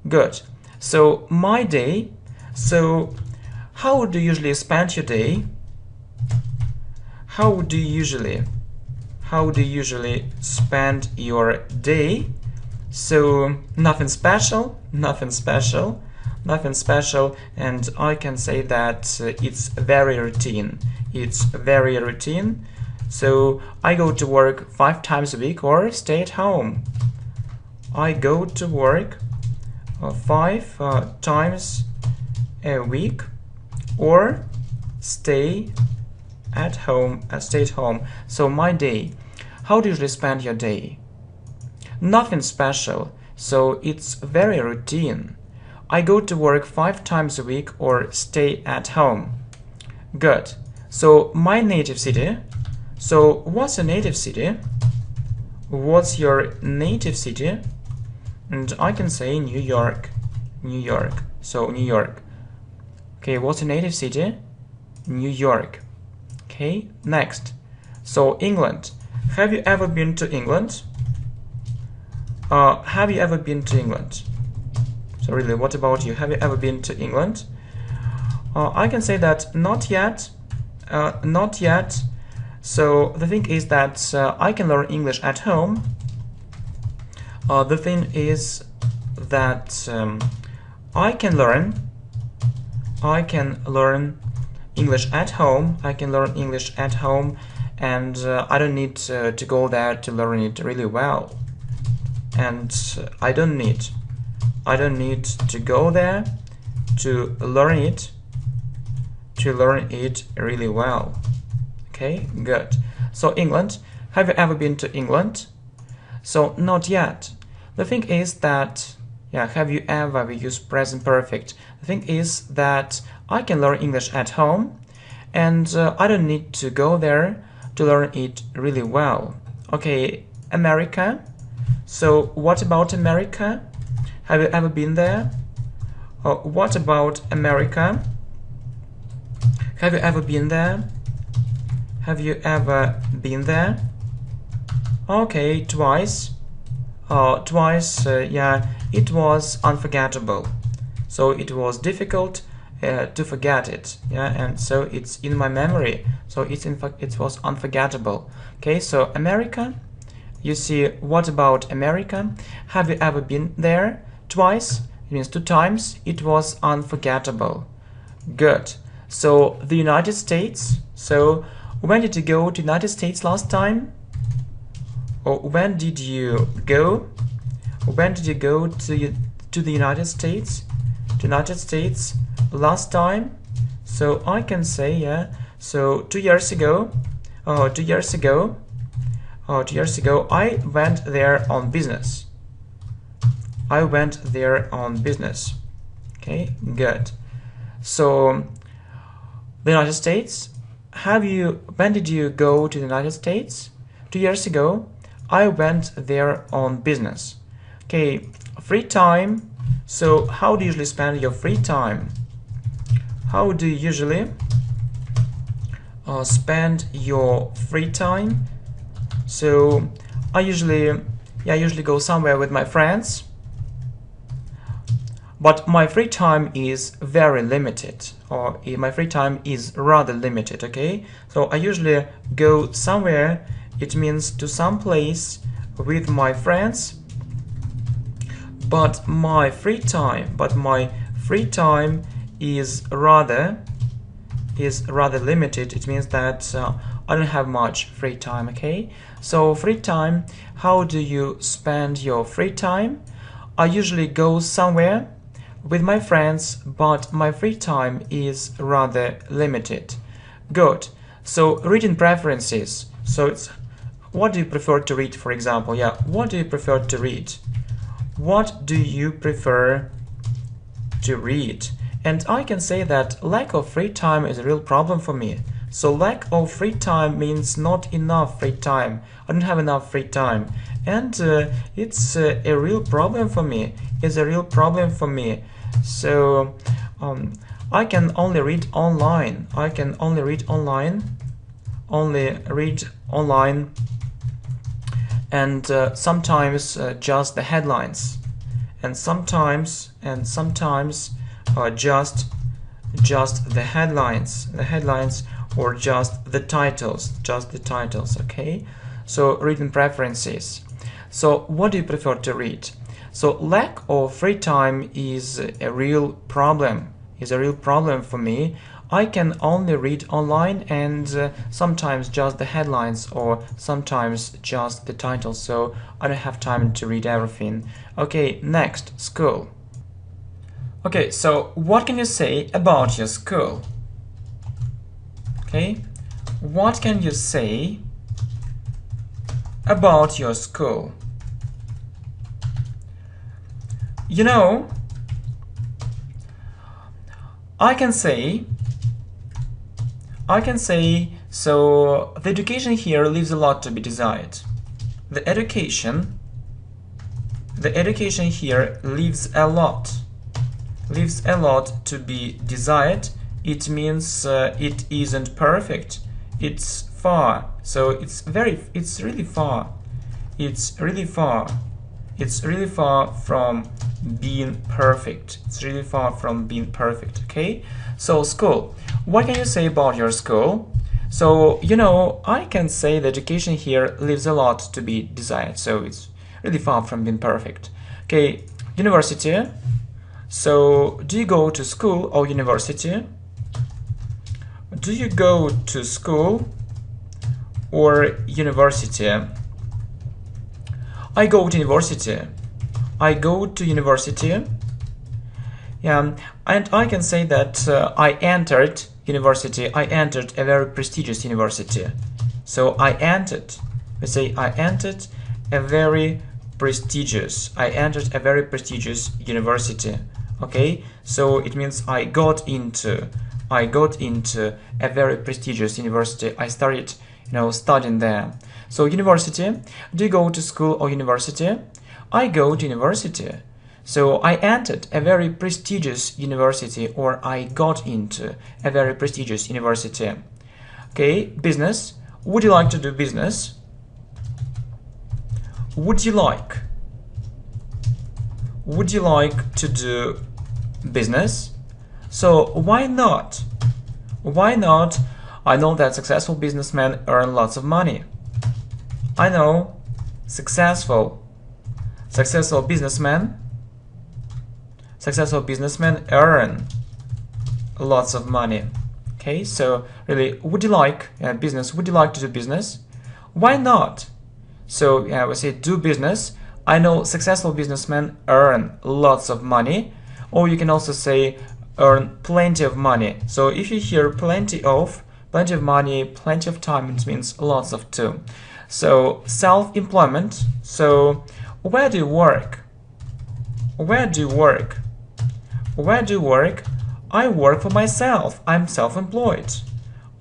Good. So my day. So how would you usually spend your day? How would you usually spend your day? So nothing special, and I can say that it's very routine. So I go to work 5 times a week or stay at home. I go to work 5 times a week or stay at home, stay at home. So my day. How do you usually spend your day? Nothing special, so it's very routine. I go to work 5 times a week or stay at home. Good. So my native city. So what's your native city? What's your native city? And I can say New York. New York. So New York. Okay, what's your native city? New York. Okay, next. So England. Have you ever been to England? Have you ever been to England? So really, what about you? Have you ever been to England? I can say that not yet. Not yet. So the thing is that I can learn English at home. The thing is that I can learn English at home. I can learn English at home, and I don't need to go there to learn it really well. And I don't need to go there to learn it really well. Okay, good. So England. Have you ever been to England? So not yet. The thing is that, yeah, have you ever, we use present perfect. The thing is that I can learn English at home, and I don't need to go there to learn it really well. Okay, America. So what about America? Have you ever been there? What about America? Have you ever been there? Have you ever been there? Okay, twice. Twice, yeah, it was unforgettable. So it was difficult to forget it, yeah, and so it's in my memory. So it was unforgettable. Okay, so America. You see, what about America? Have you ever been there? Twice. It means 2 times. It was unforgettable. Good. So the United States. So when did you go to the United States last time? Or when did you go? When did you go to the United States? To United States last time? So I can say, yeah. So 2 years ago. 2 years ago. 2 years ago, I went there on business. I went there on business. Okay, good. So the United States. When did you go to the United States? 2 years ago. I went there on business. Okay, free time. So how do you usually spend your free time? How do you usually spend your free time? So I usually go somewhere with my friends. But my free time is very limited, or my free time is rather limited, okay? So I usually go somewhere, it means to some place with my friends, but my free time is rather limited. It means that I don't have much free time, okay? So free time, how do you spend your free time? I usually go somewhere with my friends, but my free time is rather limited. Good. So reading preferences. So it's what do you prefer to read, for example? Yeah, what do you prefer to read? What do you prefer to read? And I can say that lack of free time is a real problem for me. So lack of free time means not enough free time. I don't have enough free time. And it's a real problem for me. It's a real problem for me. So I can only read online. I can only read online. Only read online. And sometimes just the headlines. And sometimes just the headlines, or just the titles, okay? So reading preferences. So what do you prefer to read? So lack of free time is a real problem. For me. I can only read online, and sometimes just the headlines, or sometimes just the titles. So I don't have time to read everything. Okay, next, school. Okay, so what can you say about your school? Okay, What can you say about your school? You know, I can say, so the education here leaves a lot to be desired. The education here leaves a lot to be desired. It means it isn't perfect. It's far. So it's really far. It's really far from being perfect. It's really far from being perfect. Okay? So school. What can you say about your school? So, you know, I can say the education here leaves a lot to be desired. So it's really far from being perfect. Okay, university. So, do you go to school or university? Do you go to school or university? I go to university. I go to university. Yeah, and I can say that I entered university. I entered a very prestigious university. So I entered. We say I entered a very prestigious. I entered a very prestigious university. Okay, so it means I got into a very prestigious university. I started, studying there. So university. Do you go to school or university? I go to university. So I entered a very prestigious university, or I got into a very prestigious university. Okay, business. Would you like to do business? Would you like to do business? So why not? Why not? I know that successful businessmen earn lots of money. I know successful businessmen earn lots of money. Okay, so really, would you like business? Would you like to do business? Why not? So we say do business. I know successful businessmen earn lots of money, or you can also say earn plenty of money. So if you hear plenty of money, plenty of time, it means lots of too. So self-employment. So where do you work? Where do you work? Where do you work? I work for myself. I'm self-employed.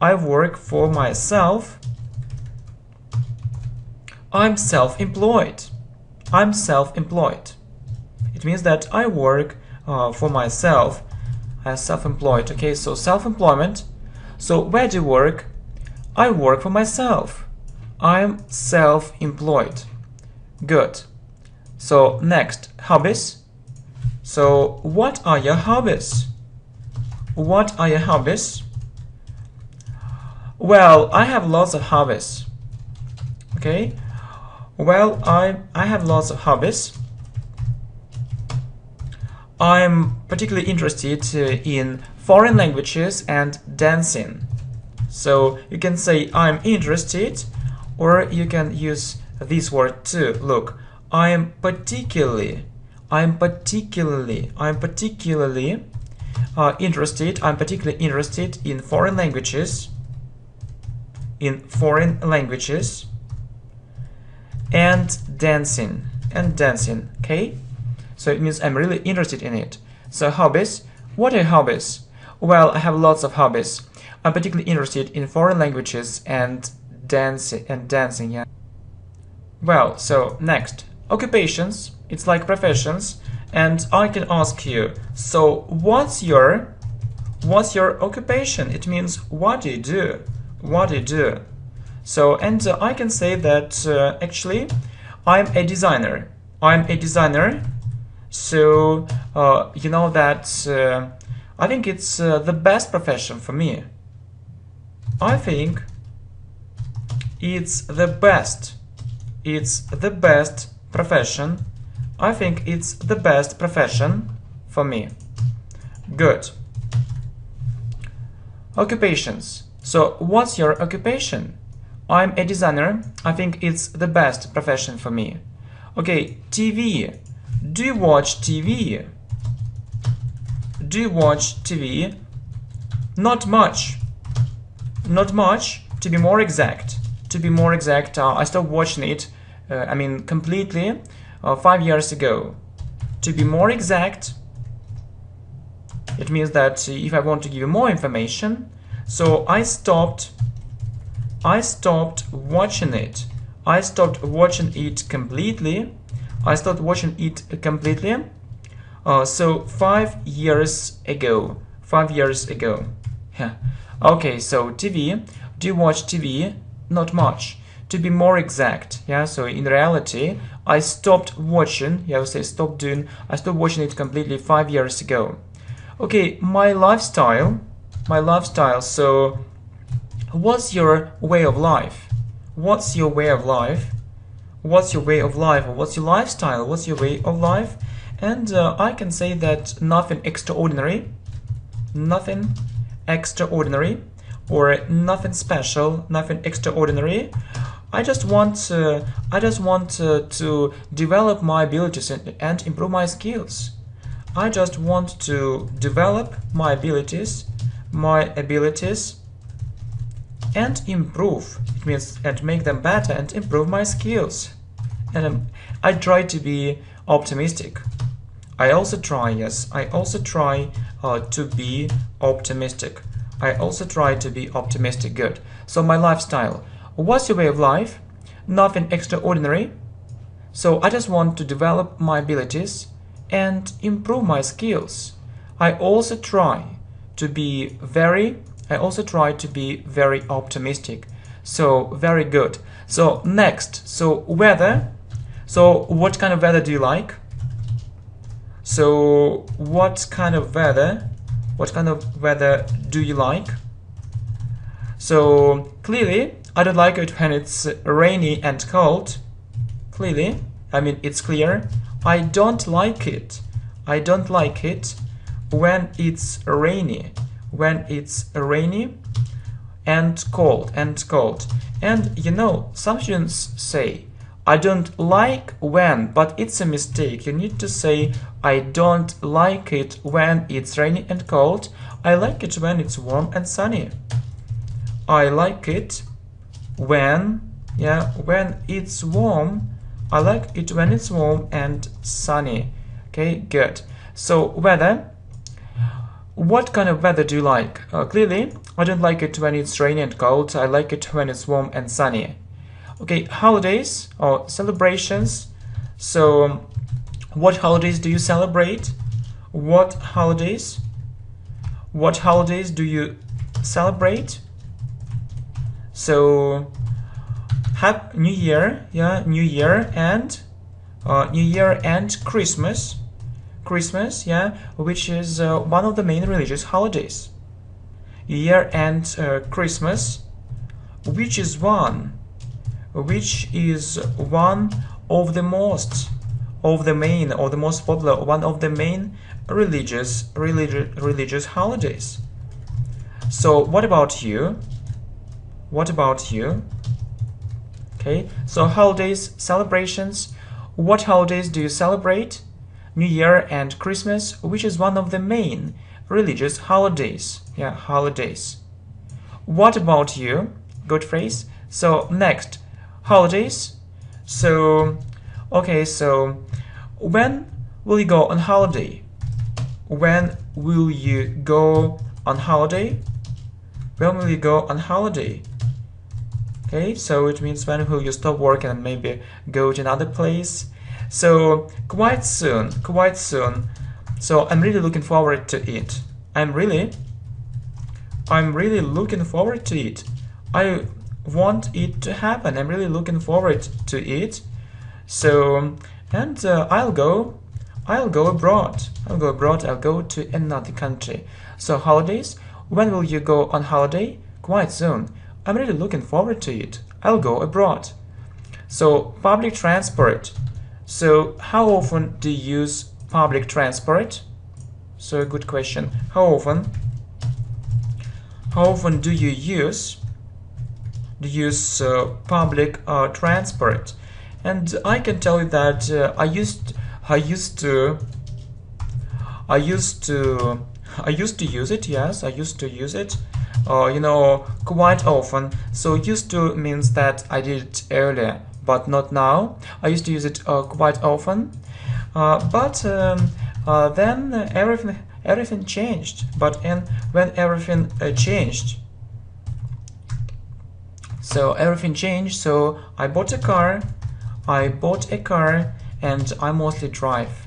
I work for myself. I'm self-employed. I'm self-employed. It means that I work for myself as self-employed. Okay, so self-employment. So where do you work? I work for myself. I'm self-employed. Good. So next, hobbies. So what are your hobbies? What are your hobbies? Well, I have lots of hobbies. Okay. Well, I have lots of hobbies. I'm particularly interested in foreign languages and dancing. So you can say I'm interested, or you can use this word too. Look, I'm particularly interested in foreign languages. And dancing. Okay, so it means I'm really interested in it. So hobbies. What are your hobbies? Well, I have lots of hobbies. I'm particularly interested in foreign languages and dancing. Yeah. Well, so next, occupations. It's like professions, and I can ask you, so what's your occupation? It means what do you do? What do you do? So, and I can say that actually I'm a designer. So you know that I think it's the best profession for me. I think it's the best profession. I think it's the best profession for me. Good. Occupations. So what's your occupation? I'm a designer. I think it's the best profession for me. Okay, TV. Do you watch TV? Do you watch TV? Not much. To be more exact, I stopped watching it, completely 5 years ago. To be more exact, it means that if I want to give you more information, so I stopped watching it. I stopped watching it completely. So 5 years ago. 5 years ago. Yeah. Okay, so TV. Do you watch TV? Not much. To be more exact, yeah, so in reality, I stopped watching, yeah, I would say I stopped watching it completely 5 years ago. Okay, my lifestyle, so what's your way of life? What's your way of life? What's your way of life? Or what's your lifestyle? What's your way of life? And I can say that nothing extraordinary, or nothing special, nothing extraordinary. I just want to develop my abilities and improve my skills. I just want to develop my abilities and improve. It means and make them better and improve my skills. And I try to be optimistic. I also try to be optimistic. Good. So my lifestyle. What's your way of life? Nothing extraordinary. So I just want to develop my abilities and improve my skills. I also try to be very optimistic. So very good. So next, so weather. So what kind of weather do you like? So what kind of weather do you like? So clearly, I don't like it when it's rainy and cold. Clearly, it's clear. I don't like it when it's rainy. And cold. And some students say, I don't like when, but it's a mistake. You need to say, I don't like it when it's rainy and cold. I like it when it's warm and sunny. I like it when it's warm. I like it when it's warm and sunny. Okay, good. So weather. What kind of weather do you like? Clearly, I don't like it when it's rainy and cold. I like it when it's warm and sunny. Okay, holidays or celebrations. So, what holidays do you celebrate? What holidays do you celebrate? So, Happy New Year, New Year and Christmas, which is one of the main religious holidays. New Year and Christmas, which is one of the most popular, one of the main religious holidays. So what about you? Okay, so holidays, celebrations. What holidays do you celebrate? New Year and Christmas, which is one of the main religious holidays. Yeah, holidays. What about you? Good phrase. So next, holidays. So, okay, so when will you go on holiday? When will you go on holiday? When will you go on holiday? Okay, so it means when will you stop work and maybe go to another place? So quite soon. So I'm really looking forward to it. I'm really looking forward to it. I want it to happen. I'm really looking forward to it. So and I'll go abroad. I'll go to another country. So holidays. When will you go on holiday? Quite soon. I'm really looking forward to it. I'll go abroad. So public transport. So how often do you use public transport? So a good question. How often do you use public transport? And I can tell you that I used to use it. Yes, I used to use it. quite often. So used to means that I did it earlier, but not now. I used to use it quite often, but then everything changed. When everything changed, so everything changed. So I bought a car. And I mostly drive.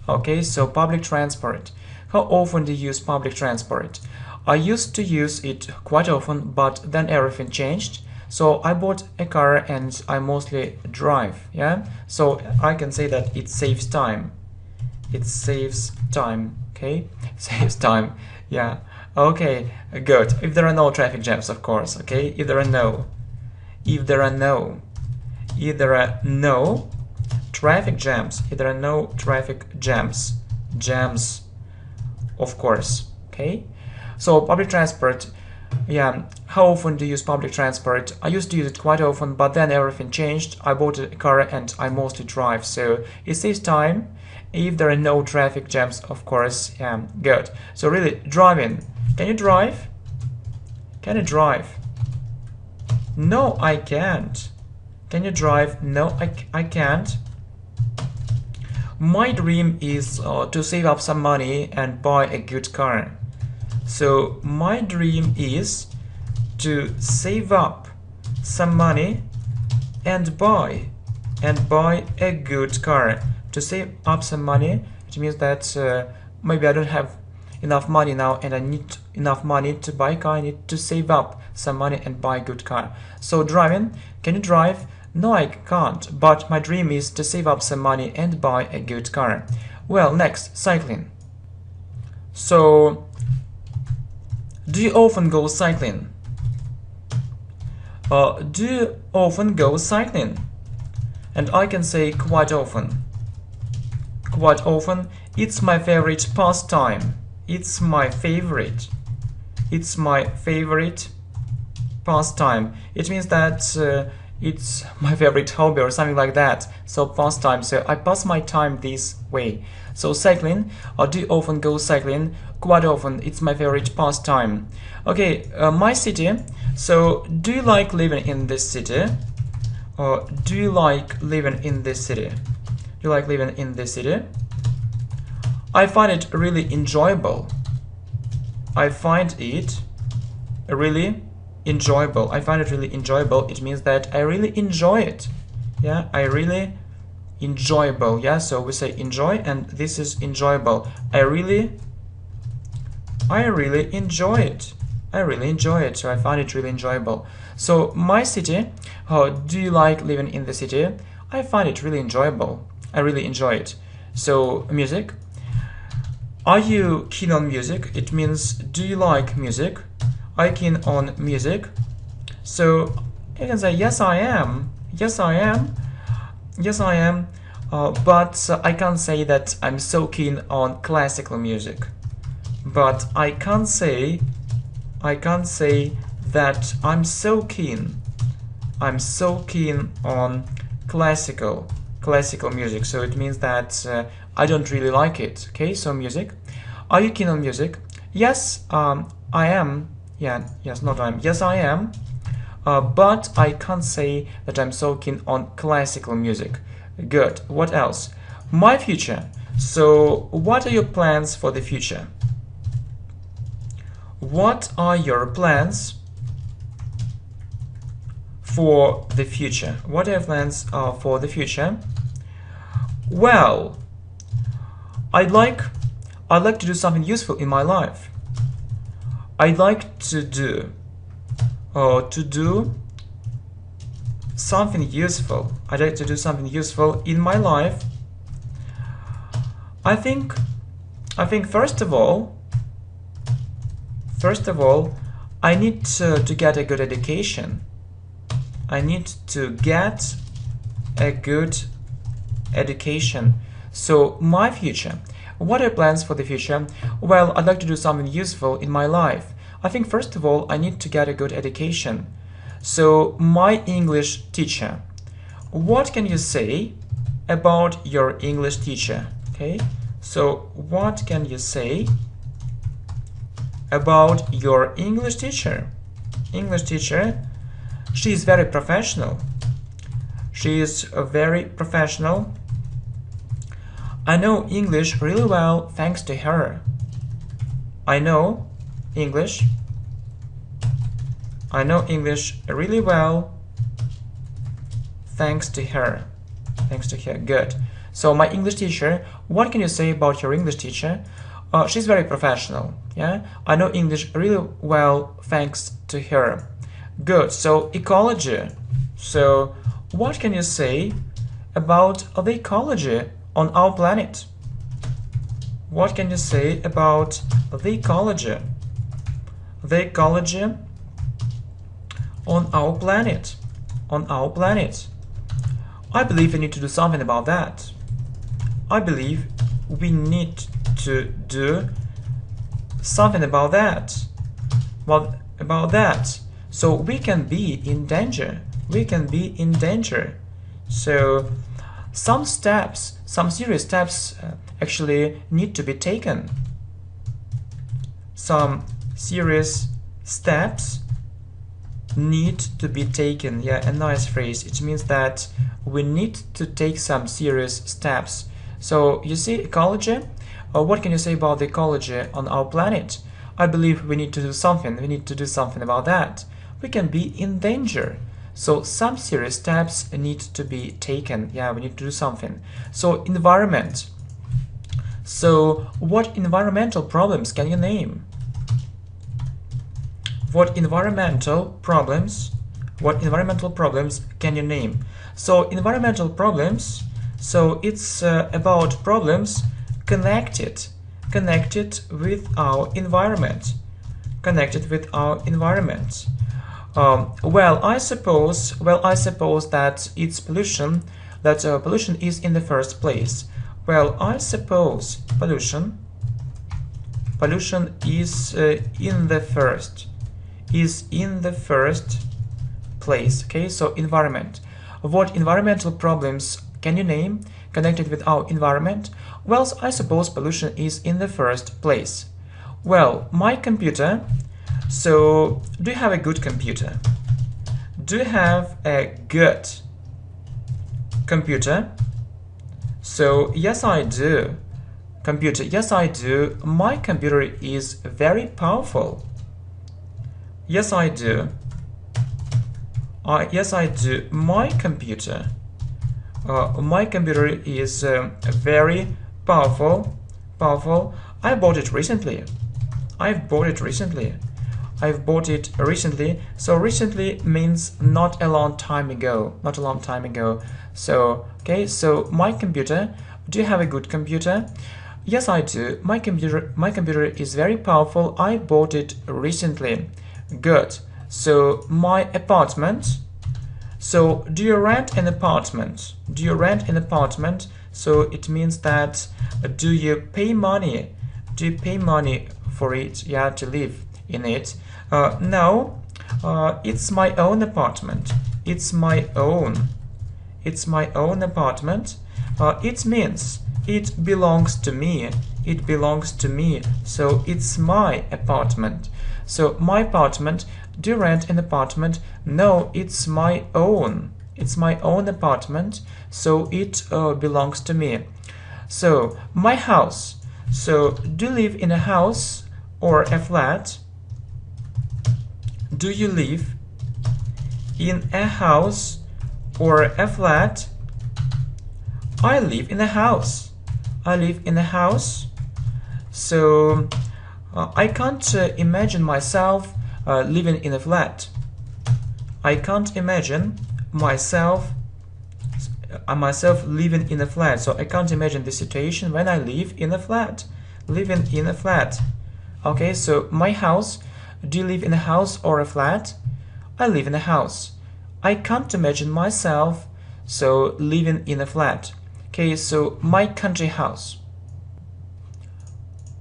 Okay, so public transport. How often do you use public transport? I used to use it quite often, but then everything changed. So I bought a car and I mostly drive. Yeah, so I can say that it saves time. It saves time. Okay, saves time. Yeah. Okay, good. If there are no traffic jams, of course. Okay, if there are no traffic jams, of course. Okay, so public transport. Yeah, how often do you use public transport? I used to use it quite often, but then everything changed. I bought a car and I mostly drive, so it saves time if there are no traffic jams, of course. Yeah, good. So really, driving. Can you drive? Can you drive? No, I can't. Can you drive? No, I can't. My dream is to save up some money and buy a good car. So my dream is to save up some money and buy a good car. To save up some money, it means that maybe I don't have enough money now and I need enough money to buy a car. I need to save up some money and buy a good car. So driving, can you drive? No, I can't, but my dream is to save up some money and buy a good car. Well, next, cycling. So, do you often go cycling? Do you often go cycling? And I can say quite often. Quite often, it's my favorite pastime. It's my favorite pastime. It means that it's my favorite hobby or something like that. So pastime. So I pass my time this way. So cycling. Do you often go cycling? Quite often. It's my favorite pastime. Okay, my city. So do you like living in this city? Do you like living in this city? Do you like living in this city? I find it really enjoyable. I find it really enjoyable. I find it really enjoyable. It means that I really enjoy it. Yeah, I really enjoyable. Yeah, so we say enjoy and this is enjoyable. I really enjoy it. I really enjoy it. So I find it really enjoyable. So my city, do you like living in the city? I find it really enjoyable. I really enjoy it. So music. Are you keen on music? It means do you like music? Are you keen on music? So you can say yes I am. Yes I am. Yes I am. But I can't say that I'm so keen on classical music. But I can't say that I'm so keen on classical music. So it means that I don't really like it. Okay, so music. Are you keen on music? Yes, I am. Yeah, yes, not I am. Yes, I am. But I can't say that I'm so keen on classical music. Good. What else? My future. So, what are your plans for the future? What are your plans for the future? What are your plans for the future? Well, I'd like to do something useful in my life. I'd like to do something useful. I'd like to do something useful in my life. I think first of all, I need to get a good education. I need to get a good education. So my future. What are plans for the future? Well, I'd like to do something useful in my life. I think first of all, I need to get a good education. So my English teacher. What can you say about your English teacher? Okay. So what can you say about your English teacher. English teacher, she is very professional. She is very professional. I know English really well thanks to her. I know English really well thanks to her. Thanks to her. Good. So my English teacher, what can you say about your English teacher? She's very professional. Yeah, I know English really well thanks to her. Good. So ecology. So what can you say about the ecology on our planet? What can you say about the ecology? The ecology on our planet. On our planet. I believe we need to do something about that. I believe we need to do something about that. Well, about that. So we can be in danger. We can be in danger. So some steps, some serious steps actually need to be taken. Some serious steps need to be taken. Yeah, a nice phrase. It means that we need to take some serious steps. So you see, ecology. What can you say about the ecology on our planet? I believe we need to do something. We need to do something about that. We can be in danger. So some serious steps need to be taken. Yeah, we need to do something. So environment. So what environmental problems can you name? What environmental problems can you name? So environmental problems, so it's about problems connected with our environment. Well, I suppose that it's pollution, that pollution is in the first place. Well, I suppose pollution is in the first place. Okay, so environment. What environmental problems can you name connected with our environment? Well, I suppose pollution is in the first place. Well, my computer. So, do you have a good computer? Do you have a good computer? So, yes, I do. Computer, yes, I do. My computer is very powerful. Yes, I do. Yes, I do. My computer is very powerful. I bought it recently. I've bought it recently. So recently means not a long time ago. So, okay, so my computer. Do you have a good computer? Yes, I do. My computer is very powerful. I bought it recently. Good. So my apartment. So do you rent an apartment? So it means that do you pay money? For it? Yeah, to live in it. No, it's my own apartment. It's my own apartment. It means it belongs to me. So it's my apartment. So my apartment. Do you rent an apartment? No, it's my own. Apartment. So it belongs to me. So my house. So do you live in a house or a flat? Do you live in a house or a flat? I live in a house. So I can't imagine myself living in a flat. I can't imagine myself living in a flat. So I can't imagine the situation when I live in a flat. Okay, so my house. Do you live in a house or a flat? I live in a house. I can't imagine myself living in a flat. Okay, so my country house.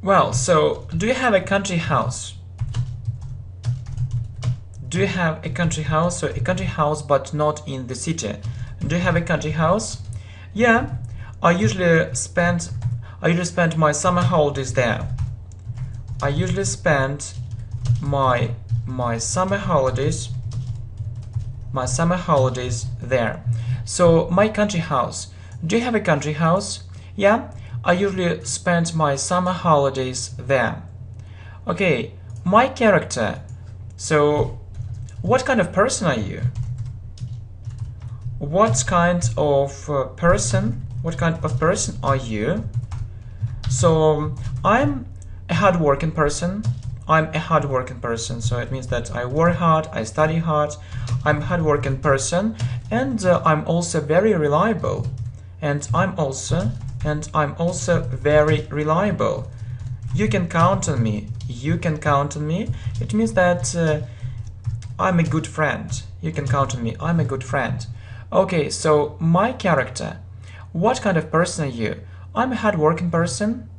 Well, so do you have a country house? Do you have a country house? So a country house, but not in the city. Do you have a country house? Yeah, I usually spend my summer holidays there. I usually spend my summer holidays there. So my country house. Do you have a country house? Yeah, I usually spend my summer holidays there. Okay, my character. So what kind of person are you? What kind of person are you? So I'm a hardworking person. So it means that I work hard, I study hard, I'm a hardworking person, and I'm also very reliable. And I'm also very reliable. You can count on me. It means that I'm a good friend. You can count on me. I'm a good friend. Okay, so my character. What kind of person are you? I'm a hardworking person,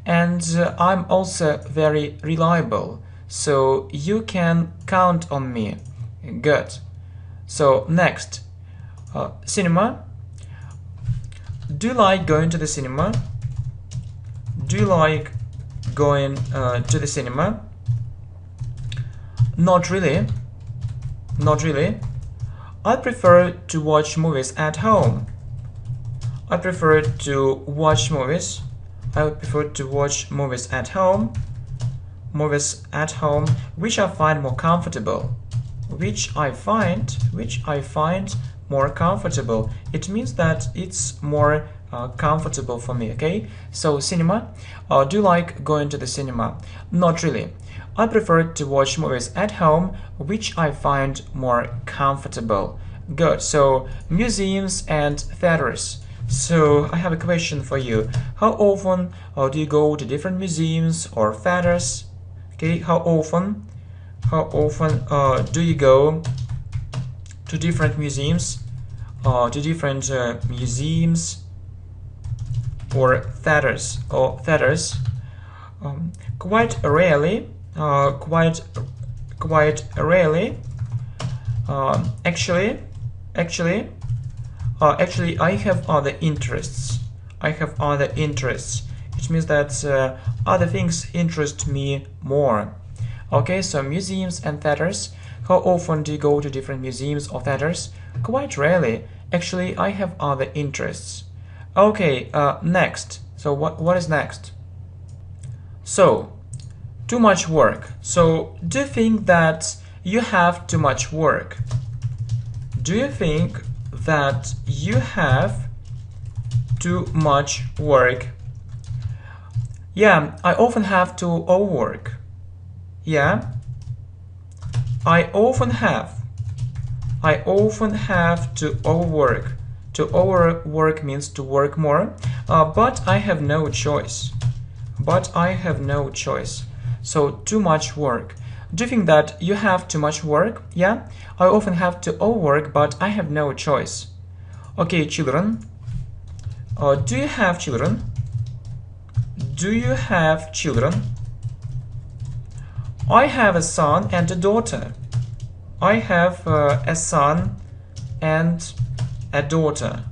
and I'm also very reliable. So you can count on me. Good. So next, cinema. Do you like going to the cinema? Do you like going to the cinema? Not really. I prefer to watch movies at home. I prefer to watch movies at home. Which I find more comfortable. Which I find more comfortable. It means that it's more comfortable for me. Okay, so cinema. Do you like going to the cinema? Not really. I prefer to watch movies at home, which I find more comfortable. Good. So museums and theaters. So I have a question for you. How often do you go to different museums or theaters? Okay, how often do you go to different museums or theaters quite rarely. Actually, I have other interests. It means that other things interest me more. Okay, so museums and theaters. How often do you go to different museums or theaters? Quite rarely. Actually, I have other interests. Okay, next. So what is next? So, too much work. So, do you think that you have too much work? Do you think that you have too much work? Yeah, I often have to overwork. Yeah, I often have to overwork. To overwork means to work more, but I have no choice. So too much work. Do you think that you have too much work? Yeah, I often have to overwork, but I have no choice. Okay, children. Do you have children? I have a son and a daughter. I have a son and a daughter.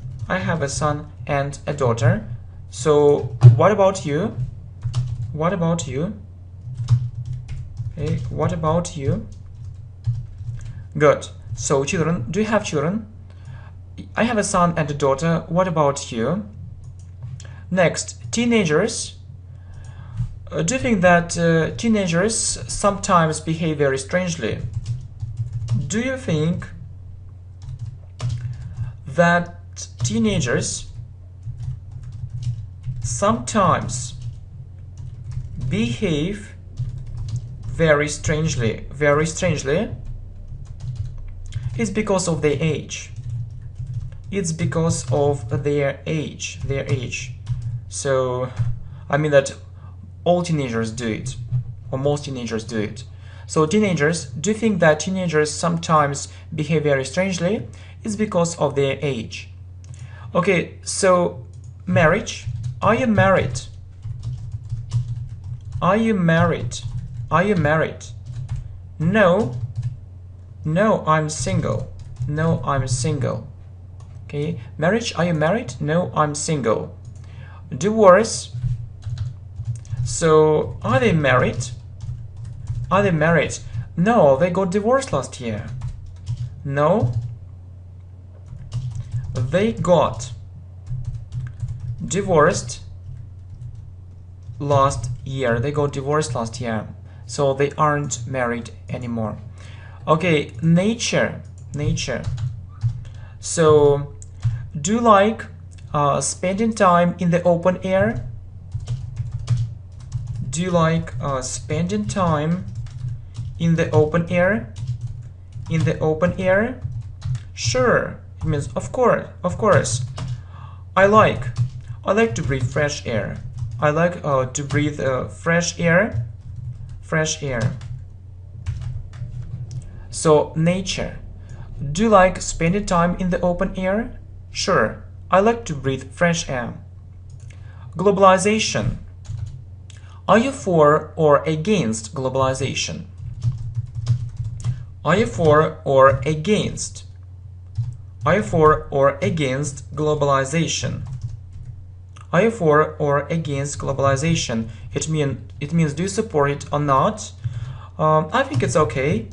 So, what about you? Okay, what about you? Good. So, children, do you have children? I have a son and a daughter. What about you? Next, teenagers. Do you think that teenagers sometimes behave very strangely? Do you think that teenagers sometimes behave very strangely? It's because of their age. Their age. So, I mean that all teenagers do it, or most teenagers do it. So teenagers, do you think that teenagers sometimes behave very strangely? It's because of their age. Okay, so marriage. Are you married? No, I'm single. Okay, marriage. Are you married? No, I'm single. Divorce. So, are they married? Are they married? No, they got divorced last year. No, they got divorced last year. They got divorced last year, so they aren't married anymore. Okay, nature. So, do you like spending time in the open air? Do you like spending time in the open air? In the open air? Sure. It means of course. I like to breathe fresh air. I like to breathe fresh air. So nature. Do you like spending time in the open air? Sure. I like to breathe fresh air. Globalization. Are you for or against globalization? Are you for or against? Are you for or against globalization? Are you for or against globalization? It means do you support it or not? I think it's okay.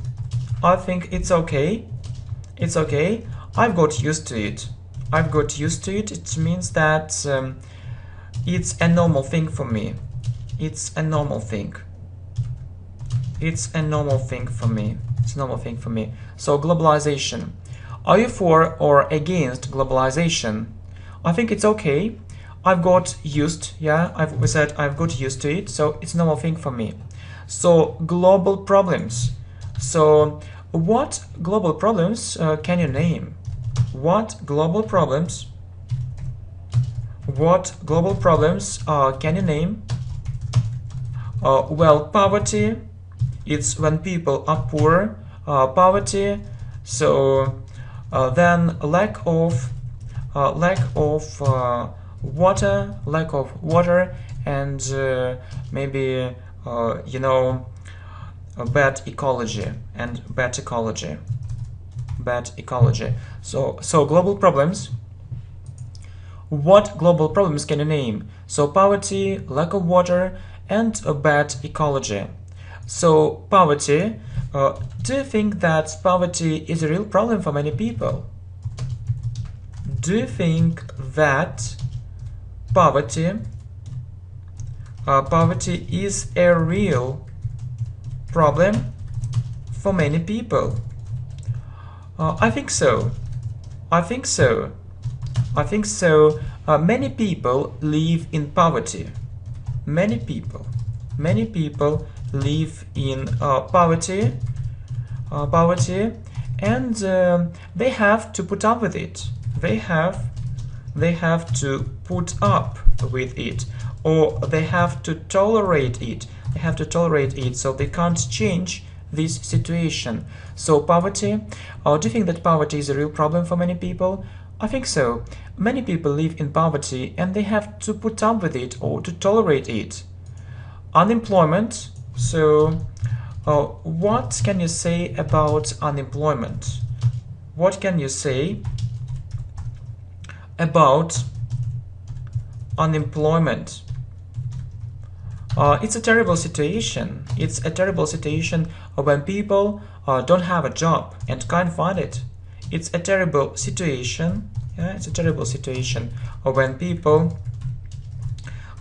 I think it's okay. It's okay. I've got used to it. I've got used to it. It means that it's a normal thing for me. It's a normal thing. It's a normal thing for me. It's a normal thing for me. So globalization. Are you for or against globalization? I think it's okay. I've got used. Yeah, we said I've got used to it. So it's a normal thing for me. So global problems. So what global problems can you name? What global problems? What global problems can you name? Well, poverty. It's when people are poor. Poverty. So then lack of water, and maybe bad ecology. So global problems. What global problems can you name? So poverty, lack of water, and a bad ecology. So poverty. Do you think that poverty is a real problem for many people? Do you think that poverty is a real problem for many people? I think so. Many people live in poverty. Many people live in poverty, and they have to put up with it. They have to put up with it, or they have to tolerate it. So they can't change this situation. So poverty. Do you think that poverty is a real problem for many people? I think so. Many people live in poverty and they have to put up with it or to tolerate it. Unemployment. So what can you say about unemployment? What can you say about unemployment? It's a terrible situation. It's a terrible situation when people don't have a job and can't find it. It's a terrible situation. Yeah, it's a terrible situation when people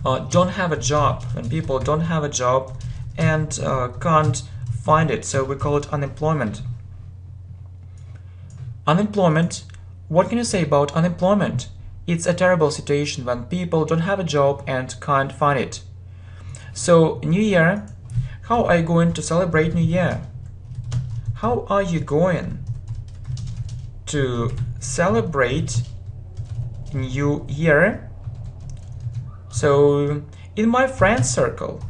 don't have a job. When people don't have a job and can't find it. So we call it unemployment. Unemployment. What can you say about unemployment? It's a terrible situation when people don't have a job and can't find it. So, New Year. How are you going to celebrate New Year? How are you going to celebrate New Year? So, in my friends circle,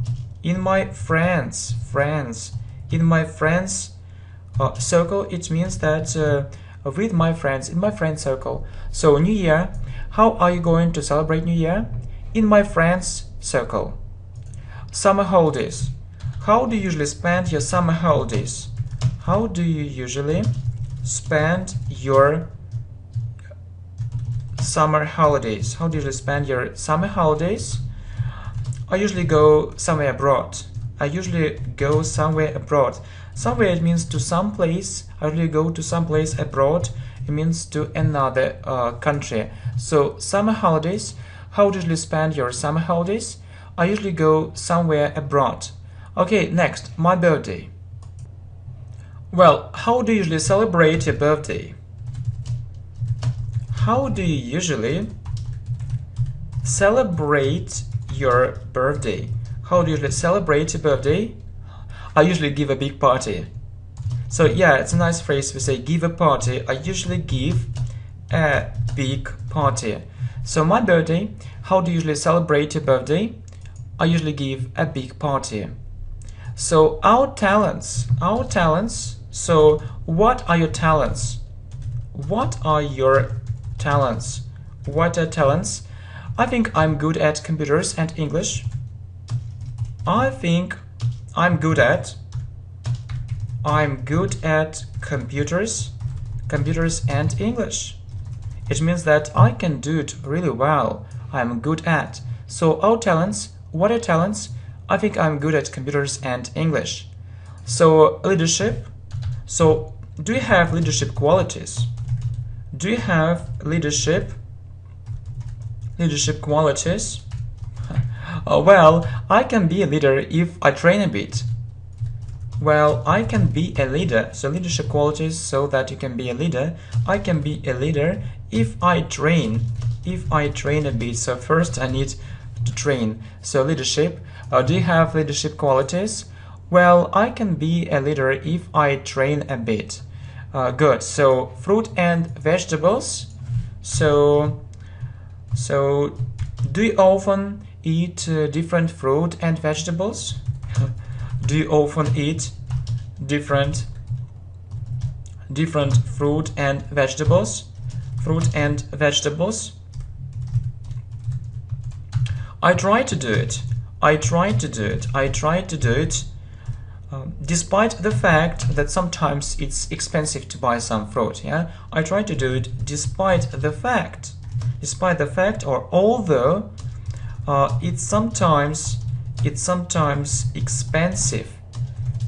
circle, it means that with my friends, in my friends circle. So, New Year. How are you going to celebrate New Year? In my friends circle. Summer holidays. How do you usually spend your summer holidays? How do you usually spend your summer holidays? How do you usually spend your summer holidays? I usually go somewhere abroad. I usually go somewhere abroad. Somewhere it means to some place. I usually go to some place abroad. It means to another country. So summer holidays. How do you usually spend your summer holidays? I usually go somewhere abroad. Okay, next, my birthday. Well, how do you usually celebrate your birthday? How do you usually celebrate your birthday? How do you usually celebrate your birthday? I usually give a big party. So yeah, it's a nice phrase. We say give a party. I usually give a big party. So my birthday, how do you usually celebrate your birthday? I usually give a big party. So our talents. So what are your talents? What are your talents? What are talents? I think I'm good at computers and English. I think I'm good at computers and English. It means that I can do it really well. I'm good at. So our talents, what are talents? I think I'm good at computers and English. So leadership. So do you have leadership qualities? Do you have leadership qualities? Well, I can be a leader if I train a bit. Well, I can be a leader. So leadership qualities, so that you can be a leader. I can be a leader if I train a bit. So first I need to train. So leadership. Do you have leadership qualities? Well, I can be a leader if I train a bit. Good. So fruit and vegetables. So do you often eat different fruit and vegetables? Do you often eat different fruit and vegetables? Fruit and vegetables. I try to do it. Despite the fact that sometimes it's expensive to buy some fruit. Yeah, I try to do it despite the fact, or although it's sometimes expensive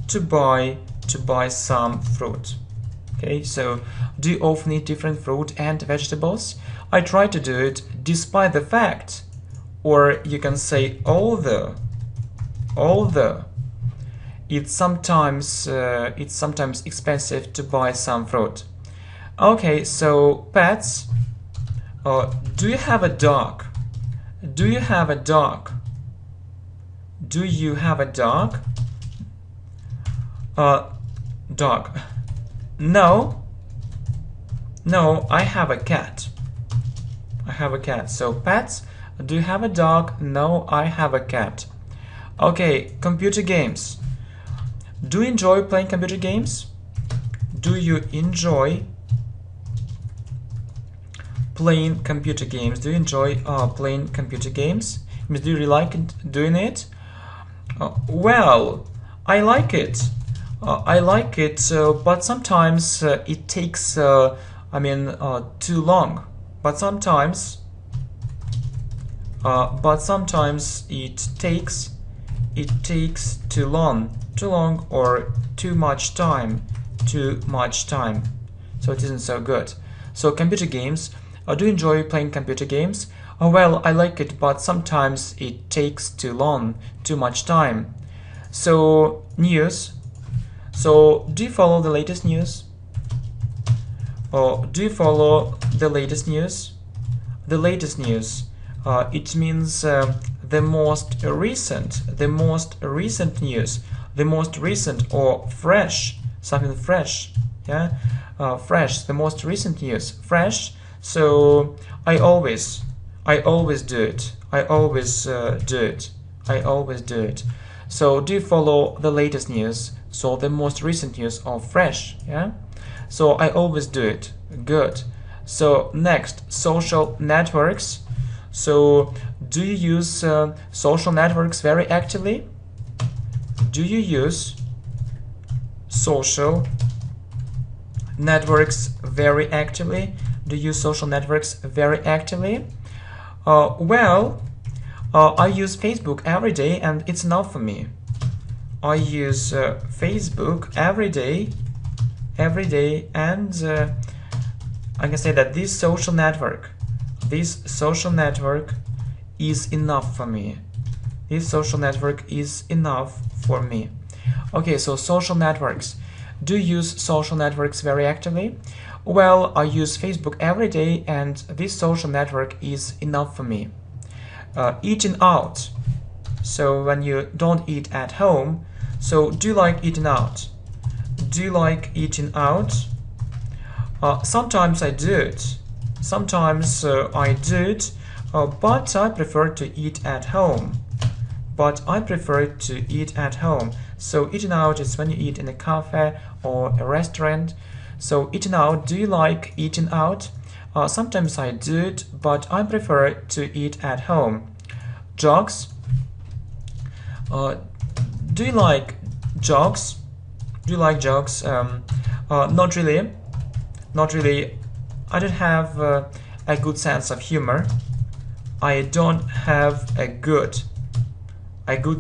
to buy some fruit. Okay, so do you often eat different fruit and vegetables? I try to do it despite the fact, or you can say although it's sometimes expensive to buy some fruit. Okay, so pets. Do you have a dog? Do you have a dog? Do you have a dog? Dog. No, I have a cat. I have a cat. So pets. Do you have a dog? No, I have a cat. Okay, computer games. Do you enjoy playing computer games? Do you enjoy playing computer games? Do you enjoy playing computer games? Do you really like doing it? Well, I like it. But sometimes it takes too long. But sometimes it takes too long or too much time. So it isn't so good. So computer games. Do you enjoy playing computer games? Well, I like it, but sometimes it takes too long, too much time. So news. So do you follow the latest news? Or do you follow the latest news? The latest news. It means the most recent news, the most recent or fresh, something fresh. Yeah, fresh. The most recent news, fresh. So I always do it. I always do it. So do you follow the latest news? So the most recent news or fresh. Yeah. So I always do it. Good. So next, social networks. So do you use social networks very actively? Do you use social networks very actively? Do you use social networks very actively? Well, I use Facebook every day and it's enough for me. I use Facebook every day, and I can say that this social network is enough for me. This social network is enough for me. Okay, so social networks. Do you use social networks very actively? Well, I use Facebook every day, and this social network is enough for me. Eating out. So when you don't eat at home, so do you like eating out? Do you like eating out? Sometimes I do it. Sometimes I do it, but I prefer to eat at home. So eating out is when you eat in a cafe or a restaurant. So eating out, do you like eating out? Sometimes I do it, but I prefer to eat at home. Jogs. Do you like jogs? Not really. I don't have a good sense of humor. I don't have a good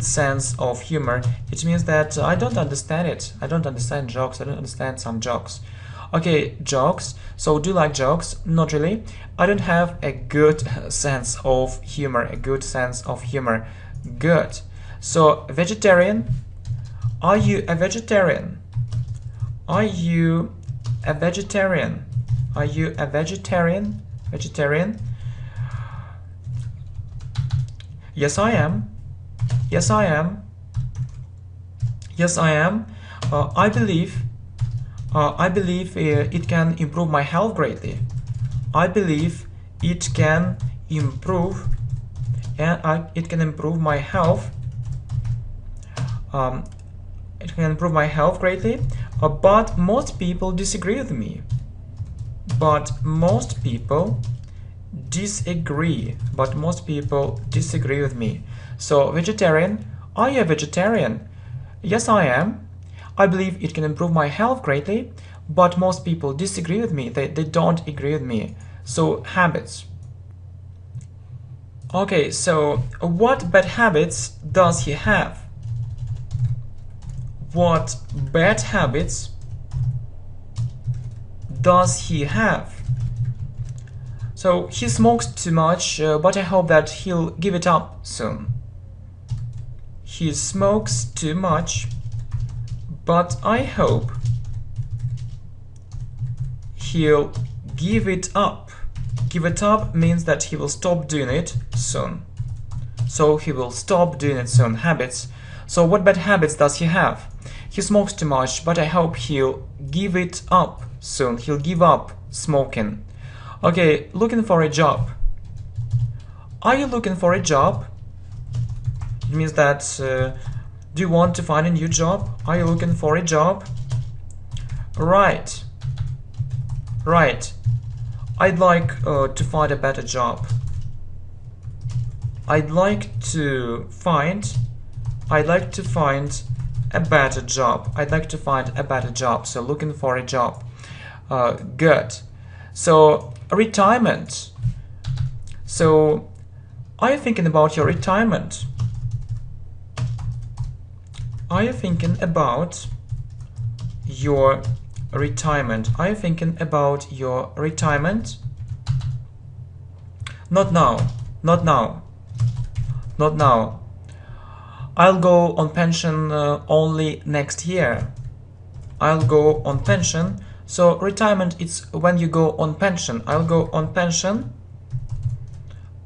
sense of humor. It means that I don't understand it. I don't understand jokes. I don't understand some jokes. Okay, jokes. So do you like jokes? Not really. I don't have a good sense of humor. Good. So vegetarian. Are you a vegetarian? Vegetarian? Yes, I am. I believe it can improve my health greatly. It can improve my health. It can improve my health greatly. But most people disagree with me. So vegetarian. Are you a vegetarian? Yes, I am. I believe it can improve my health greatly, but most people disagree with me. They don't agree with me. So habits. Okay, so what bad habits does he have? What bad habits does he have? So he smokes too much, but I hope that he'll give it up soon. He smokes too much, but I hope he'll give it up. Give it up means that he will stop doing it soon. So he will stop doing it soon. Habits. So what bad habits does he have? He smokes too much, but I hope he'll give it up soon. He'll give up smoking. Okay, looking for a job. Are you looking for a job? It means that do you want to find a new job? Are you looking for a job? Right. I'd like to find a better job. I'd like to find a better job. So looking for a job. Good. So retirement. So are you thinking about your retirement? Not now. I'll go on pension only next year. So retirement, it's when you go on pension. I'll go on pension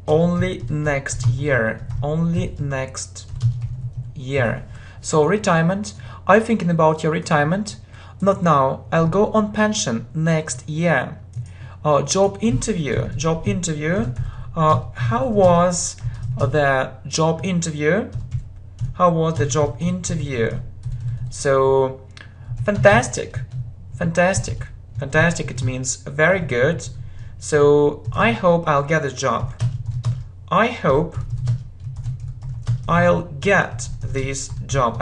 only next year. So retirement, are you thinking about your retirement? Not now. I'll go on pension next year. Job interview. How was the job interview? So fantastic. It means very good. So I hope I'll get the job. I'll get this job.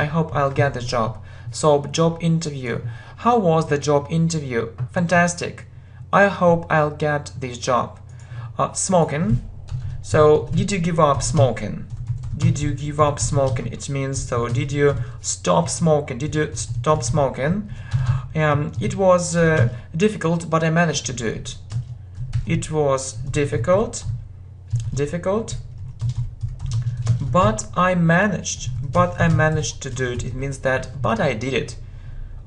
So job interview. How was the job interview? Fantastic. I hope I'll get this job. Smoking. So did you give up smoking? Did you give up smoking? It means, so did you stop smoking? Did you stop smoking? It was difficult, but I managed to do it. It was difficult, but I managed to do it. It means that, but I did it.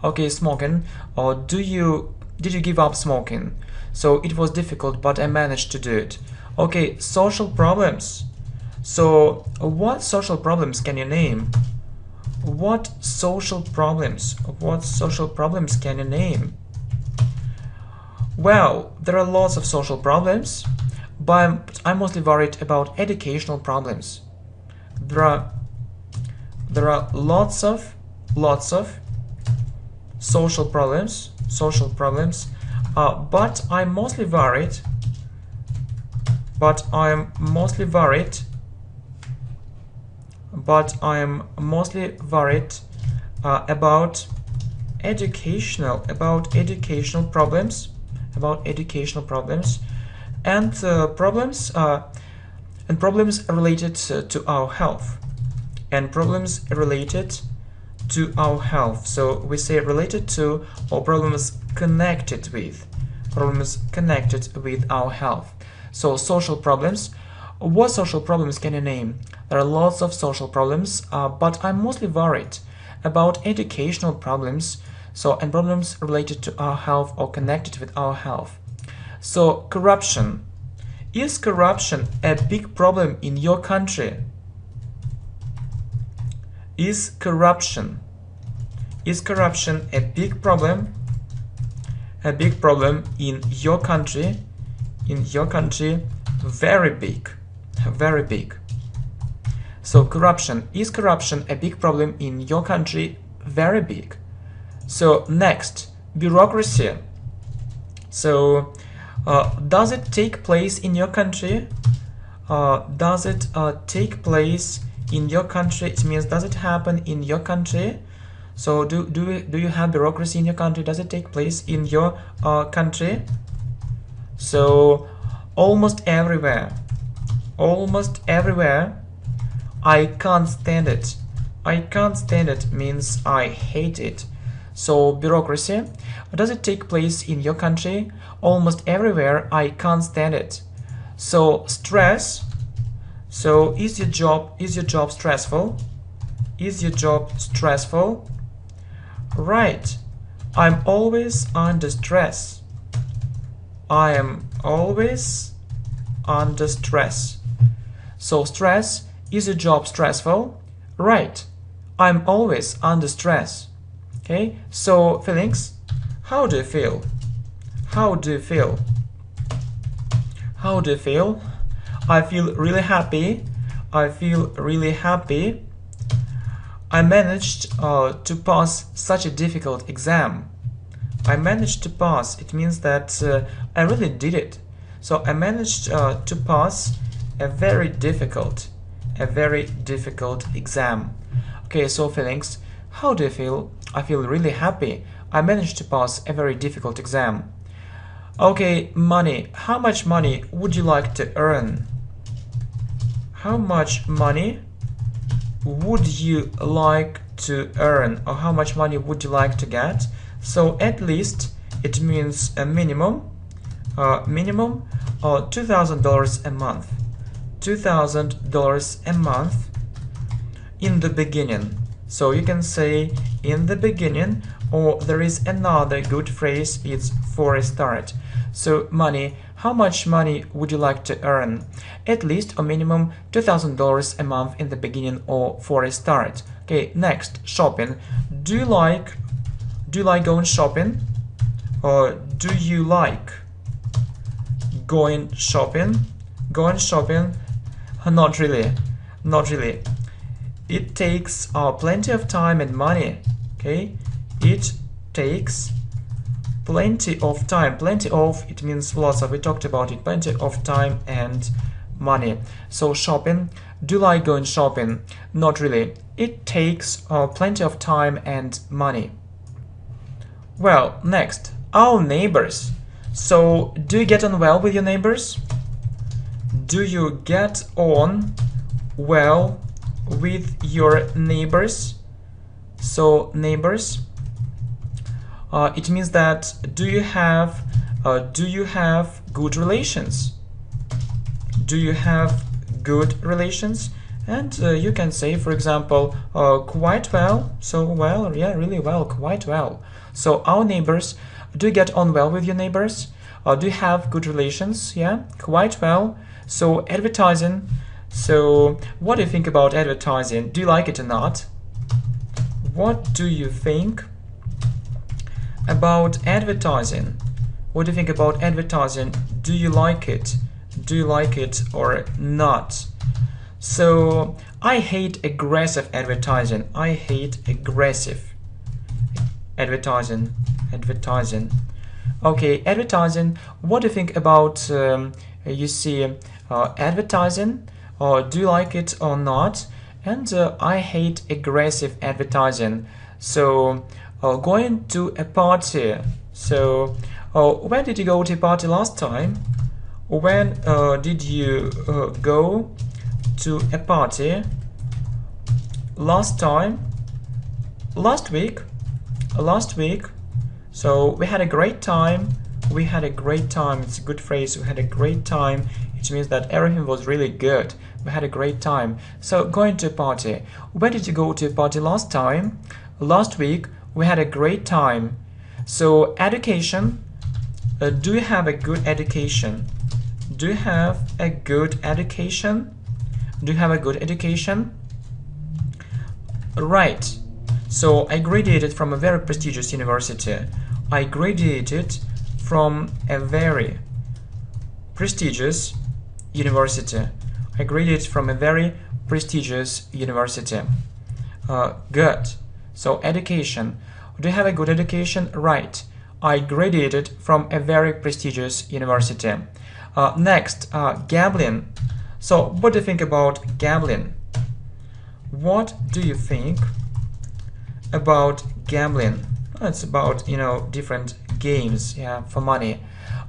Okay, smoking. Or did you give up smoking? So it was difficult, but I managed to do it. Okay, social problems. So what social problems can you name? What social problems can you name? Well, there are lots of social problems, but I'm mostly worried about educational problems. There are lots of social problems, but I'm mostly worried about educational problems, and problems related to our health, So we say related to, or problems connected with our health. So social problems. What social problems can you name? There are lots of social problems, but I'm mostly worried about educational problems, and problems related to our health or connected with our health. So corruption. Is corruption a big problem in your country? Is corruption a big problem? In your country? Very big. So corruption. Is corruption a big problem in your country? Very big. So next, bureaucracy. So does it take place in your country? Does it take place in your country? It means, does it happen in your country? So do you have bureaucracy in your country? Does it take place in your country? So almost everywhere. I can't stand it. Means I hate it. So bureaucracy. Does it take place in your country? Almost everywhere. I can't stand it. So stress. So is your job stressful? Right. I'm always under stress. I am always under stress. So stress. Is your job stressful? Right. I'm always under stress. Okay, so feelings. How do you feel? I feel really happy. I managed to pass such a difficult exam. It means that I really did it. So I managed to pass a very difficult exam. Okay, so feelings. How do you feel? I feel really happy. I managed to pass a very difficult exam. Okay, money. How much money would you like to earn? How much money would you like to earn, or how much money would you like to get? So at least it means a minimum $2,000 a month. $2,000 a month in the beginning. So you can say in the beginning, or there is another good phrase, it's for a start. So money. How much money would you like to earn? At least or minimum $2,000 a month in the beginning or for a start. Okay, next, shopping. Do you like going shopping? Or do you like going shopping? Not really. It takes plenty of time and money. Okay, it takes plenty of time. Plenty of, it means lots of. We talked about it. Plenty of time and money. So shopping. Do you like going shopping? Not really. It takes plenty of time and money. Well, next, our neighbors. So do you get on well with your neighbors? Do you get on well with your neighbors. So neighbors, it means that do you have good relations? Do you have good relations? And you can say, for example, quite well. So well, yeah, really well, quite well. So our neighbors, do you get on well with your neighbors? Do you have good relations? Yeah, quite well. So advertising. So what do you think about advertising? Do you like it or not? What do you think about advertising? What do you think about advertising? Do you like it? Do you like it or not? So I hate aggressive advertising. I hate aggressive advertising. Okay, advertising. What do you think about advertising? Or do you like it or not? And I hate aggressive advertising. So going to a party. So when did you go to a party last time? When did you go to a party last time? Last week. So we had a great time. It's a good phrase. We had a great time. It means that everything was really good. We had a great time. So going to a party. When did you go to a party last time? Last week. We had a great time. So education. Do you have a good education? Do you have a good education? Do you have a good education? Right. So I graduated from a very prestigious university. I graduated from a very prestigious university. I graduated from a very prestigious university. Good. So education. Do you have a good education? Right. I graduated from a very prestigious university. Next, gambling. So what do you think about gambling? What do you think about gambling? It's about, different games, yeah, for money.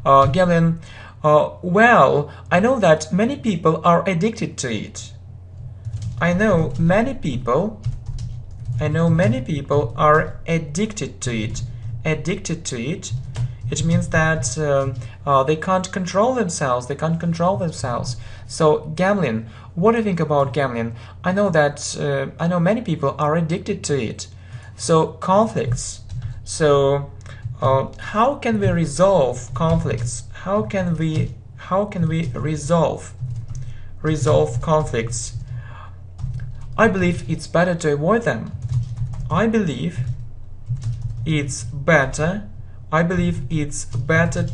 Gambling. Well, I know that many people are addicted to it. I know many people are addicted to it. It means that they can't control themselves. So gambling. What do you think about gambling? I know many people are addicted to it. So conflicts. So how can we resolve conflicts? How can we resolve conflicts? I believe it's better to avoid them. I believe it's better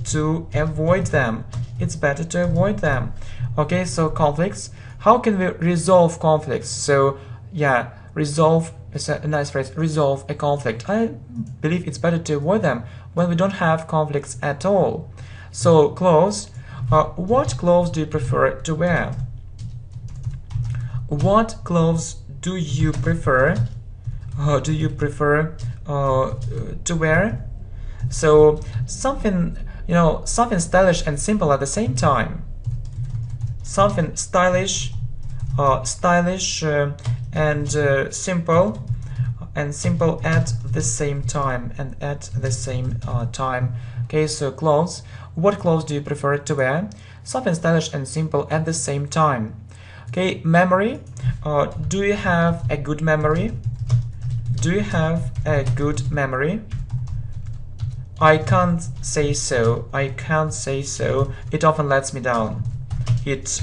to avoid them. Okay, so conflicts. How can we resolve conflicts? So yeah, resolve is a nice phrase. Resolve a conflict. I believe it's better to avoid them when we don't have conflicts at all. So clothes. What clothes do you prefer to wear? What clothes do you prefer? To wear? So something stylish and simple at the same time. Something stylish, and simple at the same time. Okay, so clothes. What clothes do you prefer to wear? Something stylish and simple at the same time. Okay, memory. Do you have a good memory? I can't say so. It often lets me down. It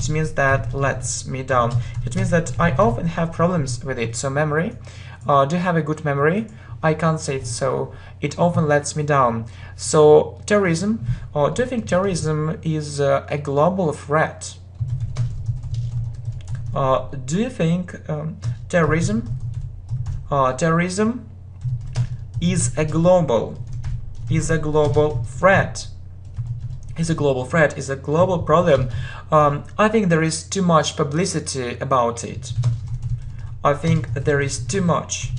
means that lets me down. It means that I often have problems with it. So memory. Do you have a good memory? I can't say so. It often lets me down. So terrorism. Do you think terrorism is a global threat? Do you think terrorism is a global threat? Is a global problem. I think there is too much publicity about it. There is too much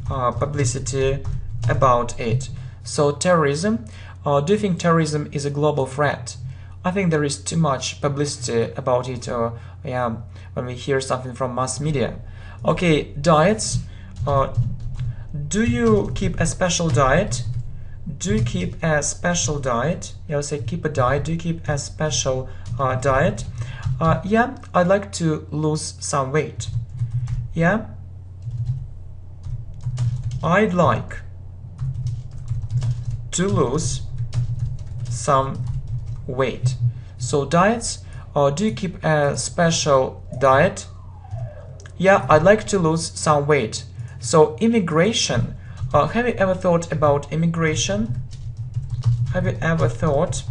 publicity about it. So terrorism. Do you think terrorism is a global threat? I think there is too much publicity about it, or yeah, when we hear something from mass media. Okay, diets. Do you keep a special diet? Do you keep a special diet? Yeah, I'll say keep a diet. Do you keep a special diet? Yeah, I'd like to lose some weight. Yeah, I'd like to lose some weight. So diets, do you keep a special diet? Yeah, I'd like to lose some weight. So immigration, have you ever thought about immigration? Have you ever thought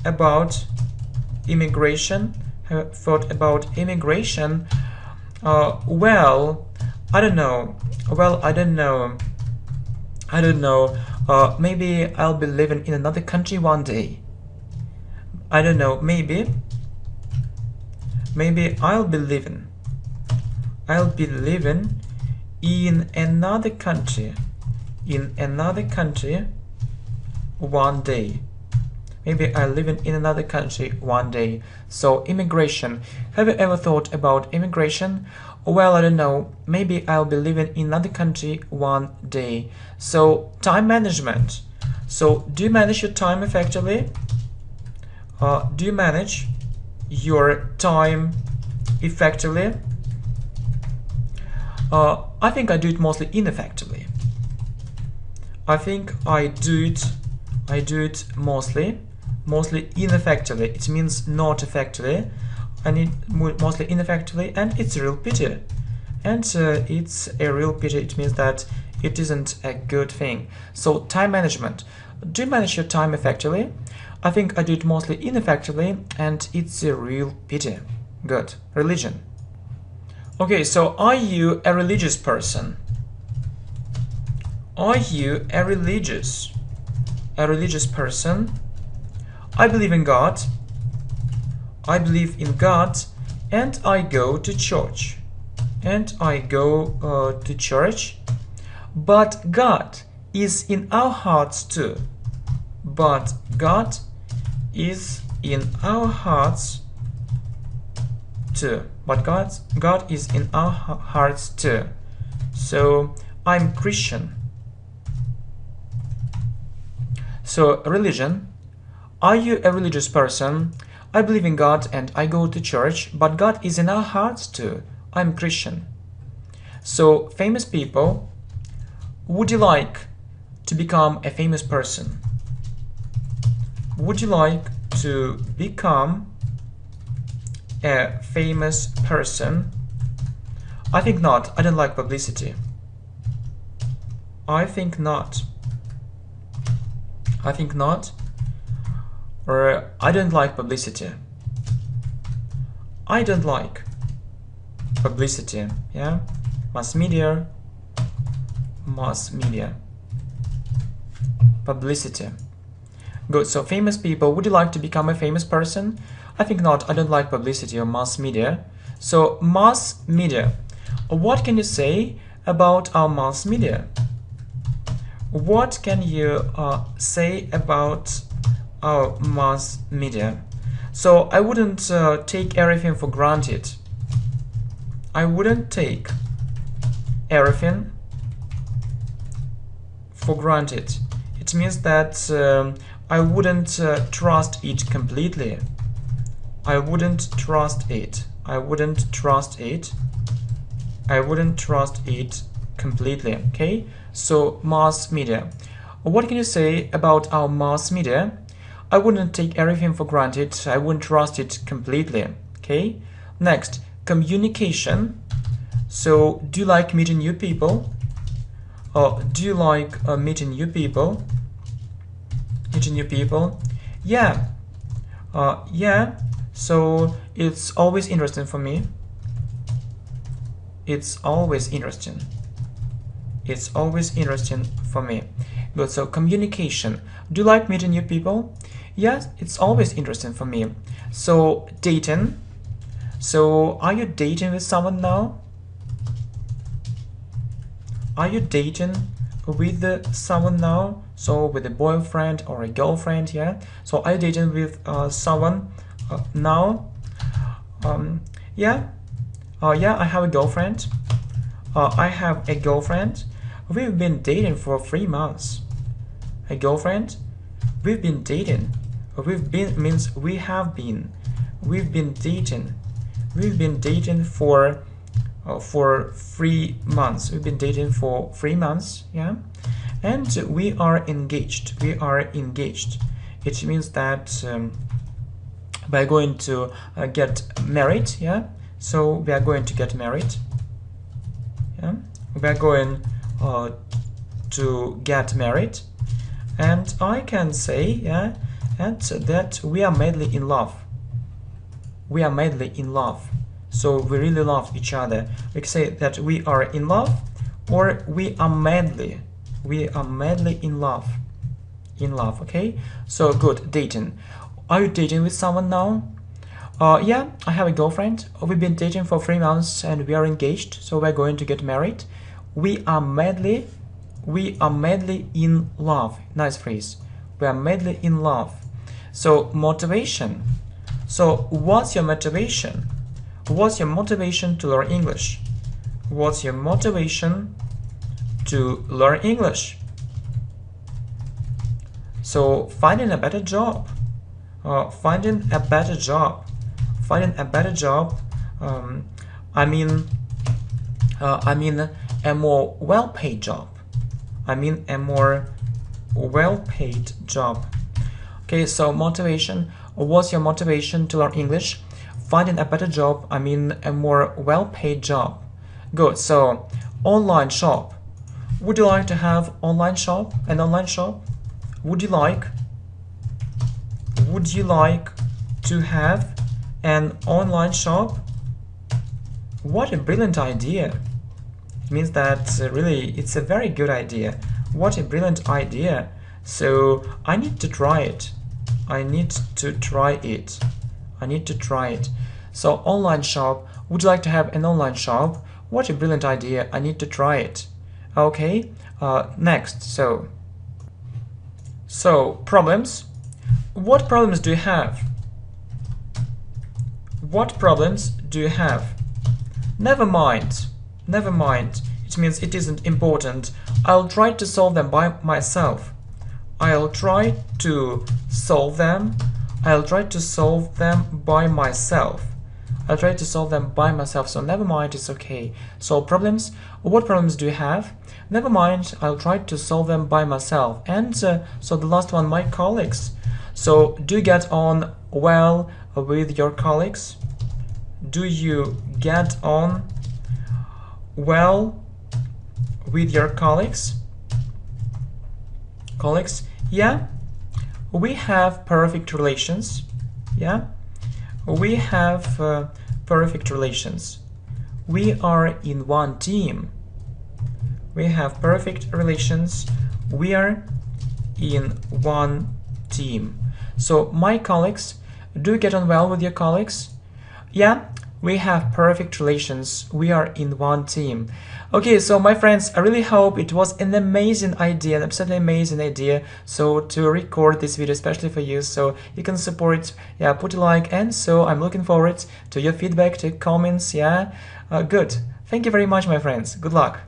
about immigration? Have you thought about immigration? Well, I don't know. Well, I don't know. I don't know. Maybe I'll be living in another country one day. I don't know. Maybe I'll be living in another country. In another country one day. Maybe I'll live in another country one day. So immigration. Have you ever thought about immigration? Well, I don't know. Maybe I'll be living in another country one day. So time management. So do you manage your time effectively? Do you manage your time effectively? I think I do it mostly ineffectively. I think I do it mostly ineffectively. It means not effectively. I need mostly ineffectively, and it's a real pity. And it's a real pity. It means that it isn't a good thing. So time management. Do you manage your time effectively? I think I do it mostly ineffectively, and it's a real pity. Good. Religion. Okay, so are you a religious person? Are you a religious person? I believe in God. I believe in God, and I go to church. But God is in our hearts too. But God is in our hearts too. But God is in our hearts too. So I'm Christian. So religion. Are you a religious person? I believe in God and I go to church, but God is in our hearts too. I'm Christian. So famous people. Would you like to become a famous person? Would you like to become a famous person? I think not. I don't like publicity. I think not. Or I don't like publicity. I don't like publicity. Yeah, mass media. Publicity. Good. So famous people. Would you like to become a famous person? I think not. I don't like publicity or mass media. So mass media. What can you say about our mass media? What can you say about our mass media? So I wouldn't take everything for granted. I wouldn't take everything for granted. It means that I wouldn't trust it completely. I wouldn't trust it. I wouldn't trust it. I wouldn't trust it completely. Okay, so mass media. What can you say about our mass media? I wouldn't take everything for granted. I wouldn't trust it completely. Okay, next, communication. So do you like meeting new people? Do you like meeting new people? Yeah. Yeah. So it's always interesting for me. It's always interesting for me. Good. So communication. Do you like meeting new people? Yes, it's always interesting for me. So dating. So are you dating with someone now? Are you dating with someone now? So with a boyfriend or a girlfriend, yeah. So are you dating with someone now? Yeah. Yeah, I have a girlfriend. I have a girlfriend. We've been dating for 3 months. A girlfriend? We've been dating. We've been means we have been. We've been dating. We've been dating for 3 months. We've been dating for 3 months, yeah. And we are engaged. We are engaged. It means that we're going to get married, yeah. So we are going to get married. Yeah, we are going to get married, and I can say, yeah, and that we are madly in love. We are madly in love. So we really love each other. We can say that we are in love, or we are madly in love. In love, okay? So good, dating. Are you dating with someone now? Yeah, I have a girlfriend. We've been dating for 3 months and we are engaged, so we're going to get married. We are madly in love. Nice phrase. We are madly in love. So motivation. So what's your motivation? What's your motivation to learn English? What's your motivation to learn English? So finding a better job. Finding a better job. Finding a better job. I mean a more well-paid job. I mean a more well-paid job. Okay, so motivation. What's your motivation to learn English? Finding a better job. I mean a more well-paid job. Good. So online shop. Would you like to have online shop? An online shop? Would you like to have an online shop? What a brilliant idea. It means that really it's a very good idea. What a brilliant idea. So I need to try it. I need to try it. I need to try it. So online shop. Would you like to have an online shop? What a brilliant idea. I need to try it. Okay. Next. So problems. What problems do you have? What problems do you have? Never mind. Never mind. It means it isn't important. I'll try to solve them by myself. I'll try to solve them. I'll try to solve them by myself. I'll try to solve them by myself. So never mind, it's okay. Solve problems. What problems do you have? Never mind, I'll try to solve them by myself. And so the last one, my colleagues. So do you get on well with your colleagues? Do you get on well with your colleagues? Colleagues? Yeah, we have perfect relations. Yeah, we have perfect relations. We are in one team. We have perfect relations. We are in one team. So my colleagues, do you get on well with your colleagues? Yeah, we have perfect relations. We are in one team. Okay, so my friends, I really hope it was an amazing idea, an absolutely amazing idea. So to record this video especially for you, so you can support, yeah, put a like, and so I'm looking forward to your feedback, to comments, yeah. Good. Thank you very much, my friends. Good luck.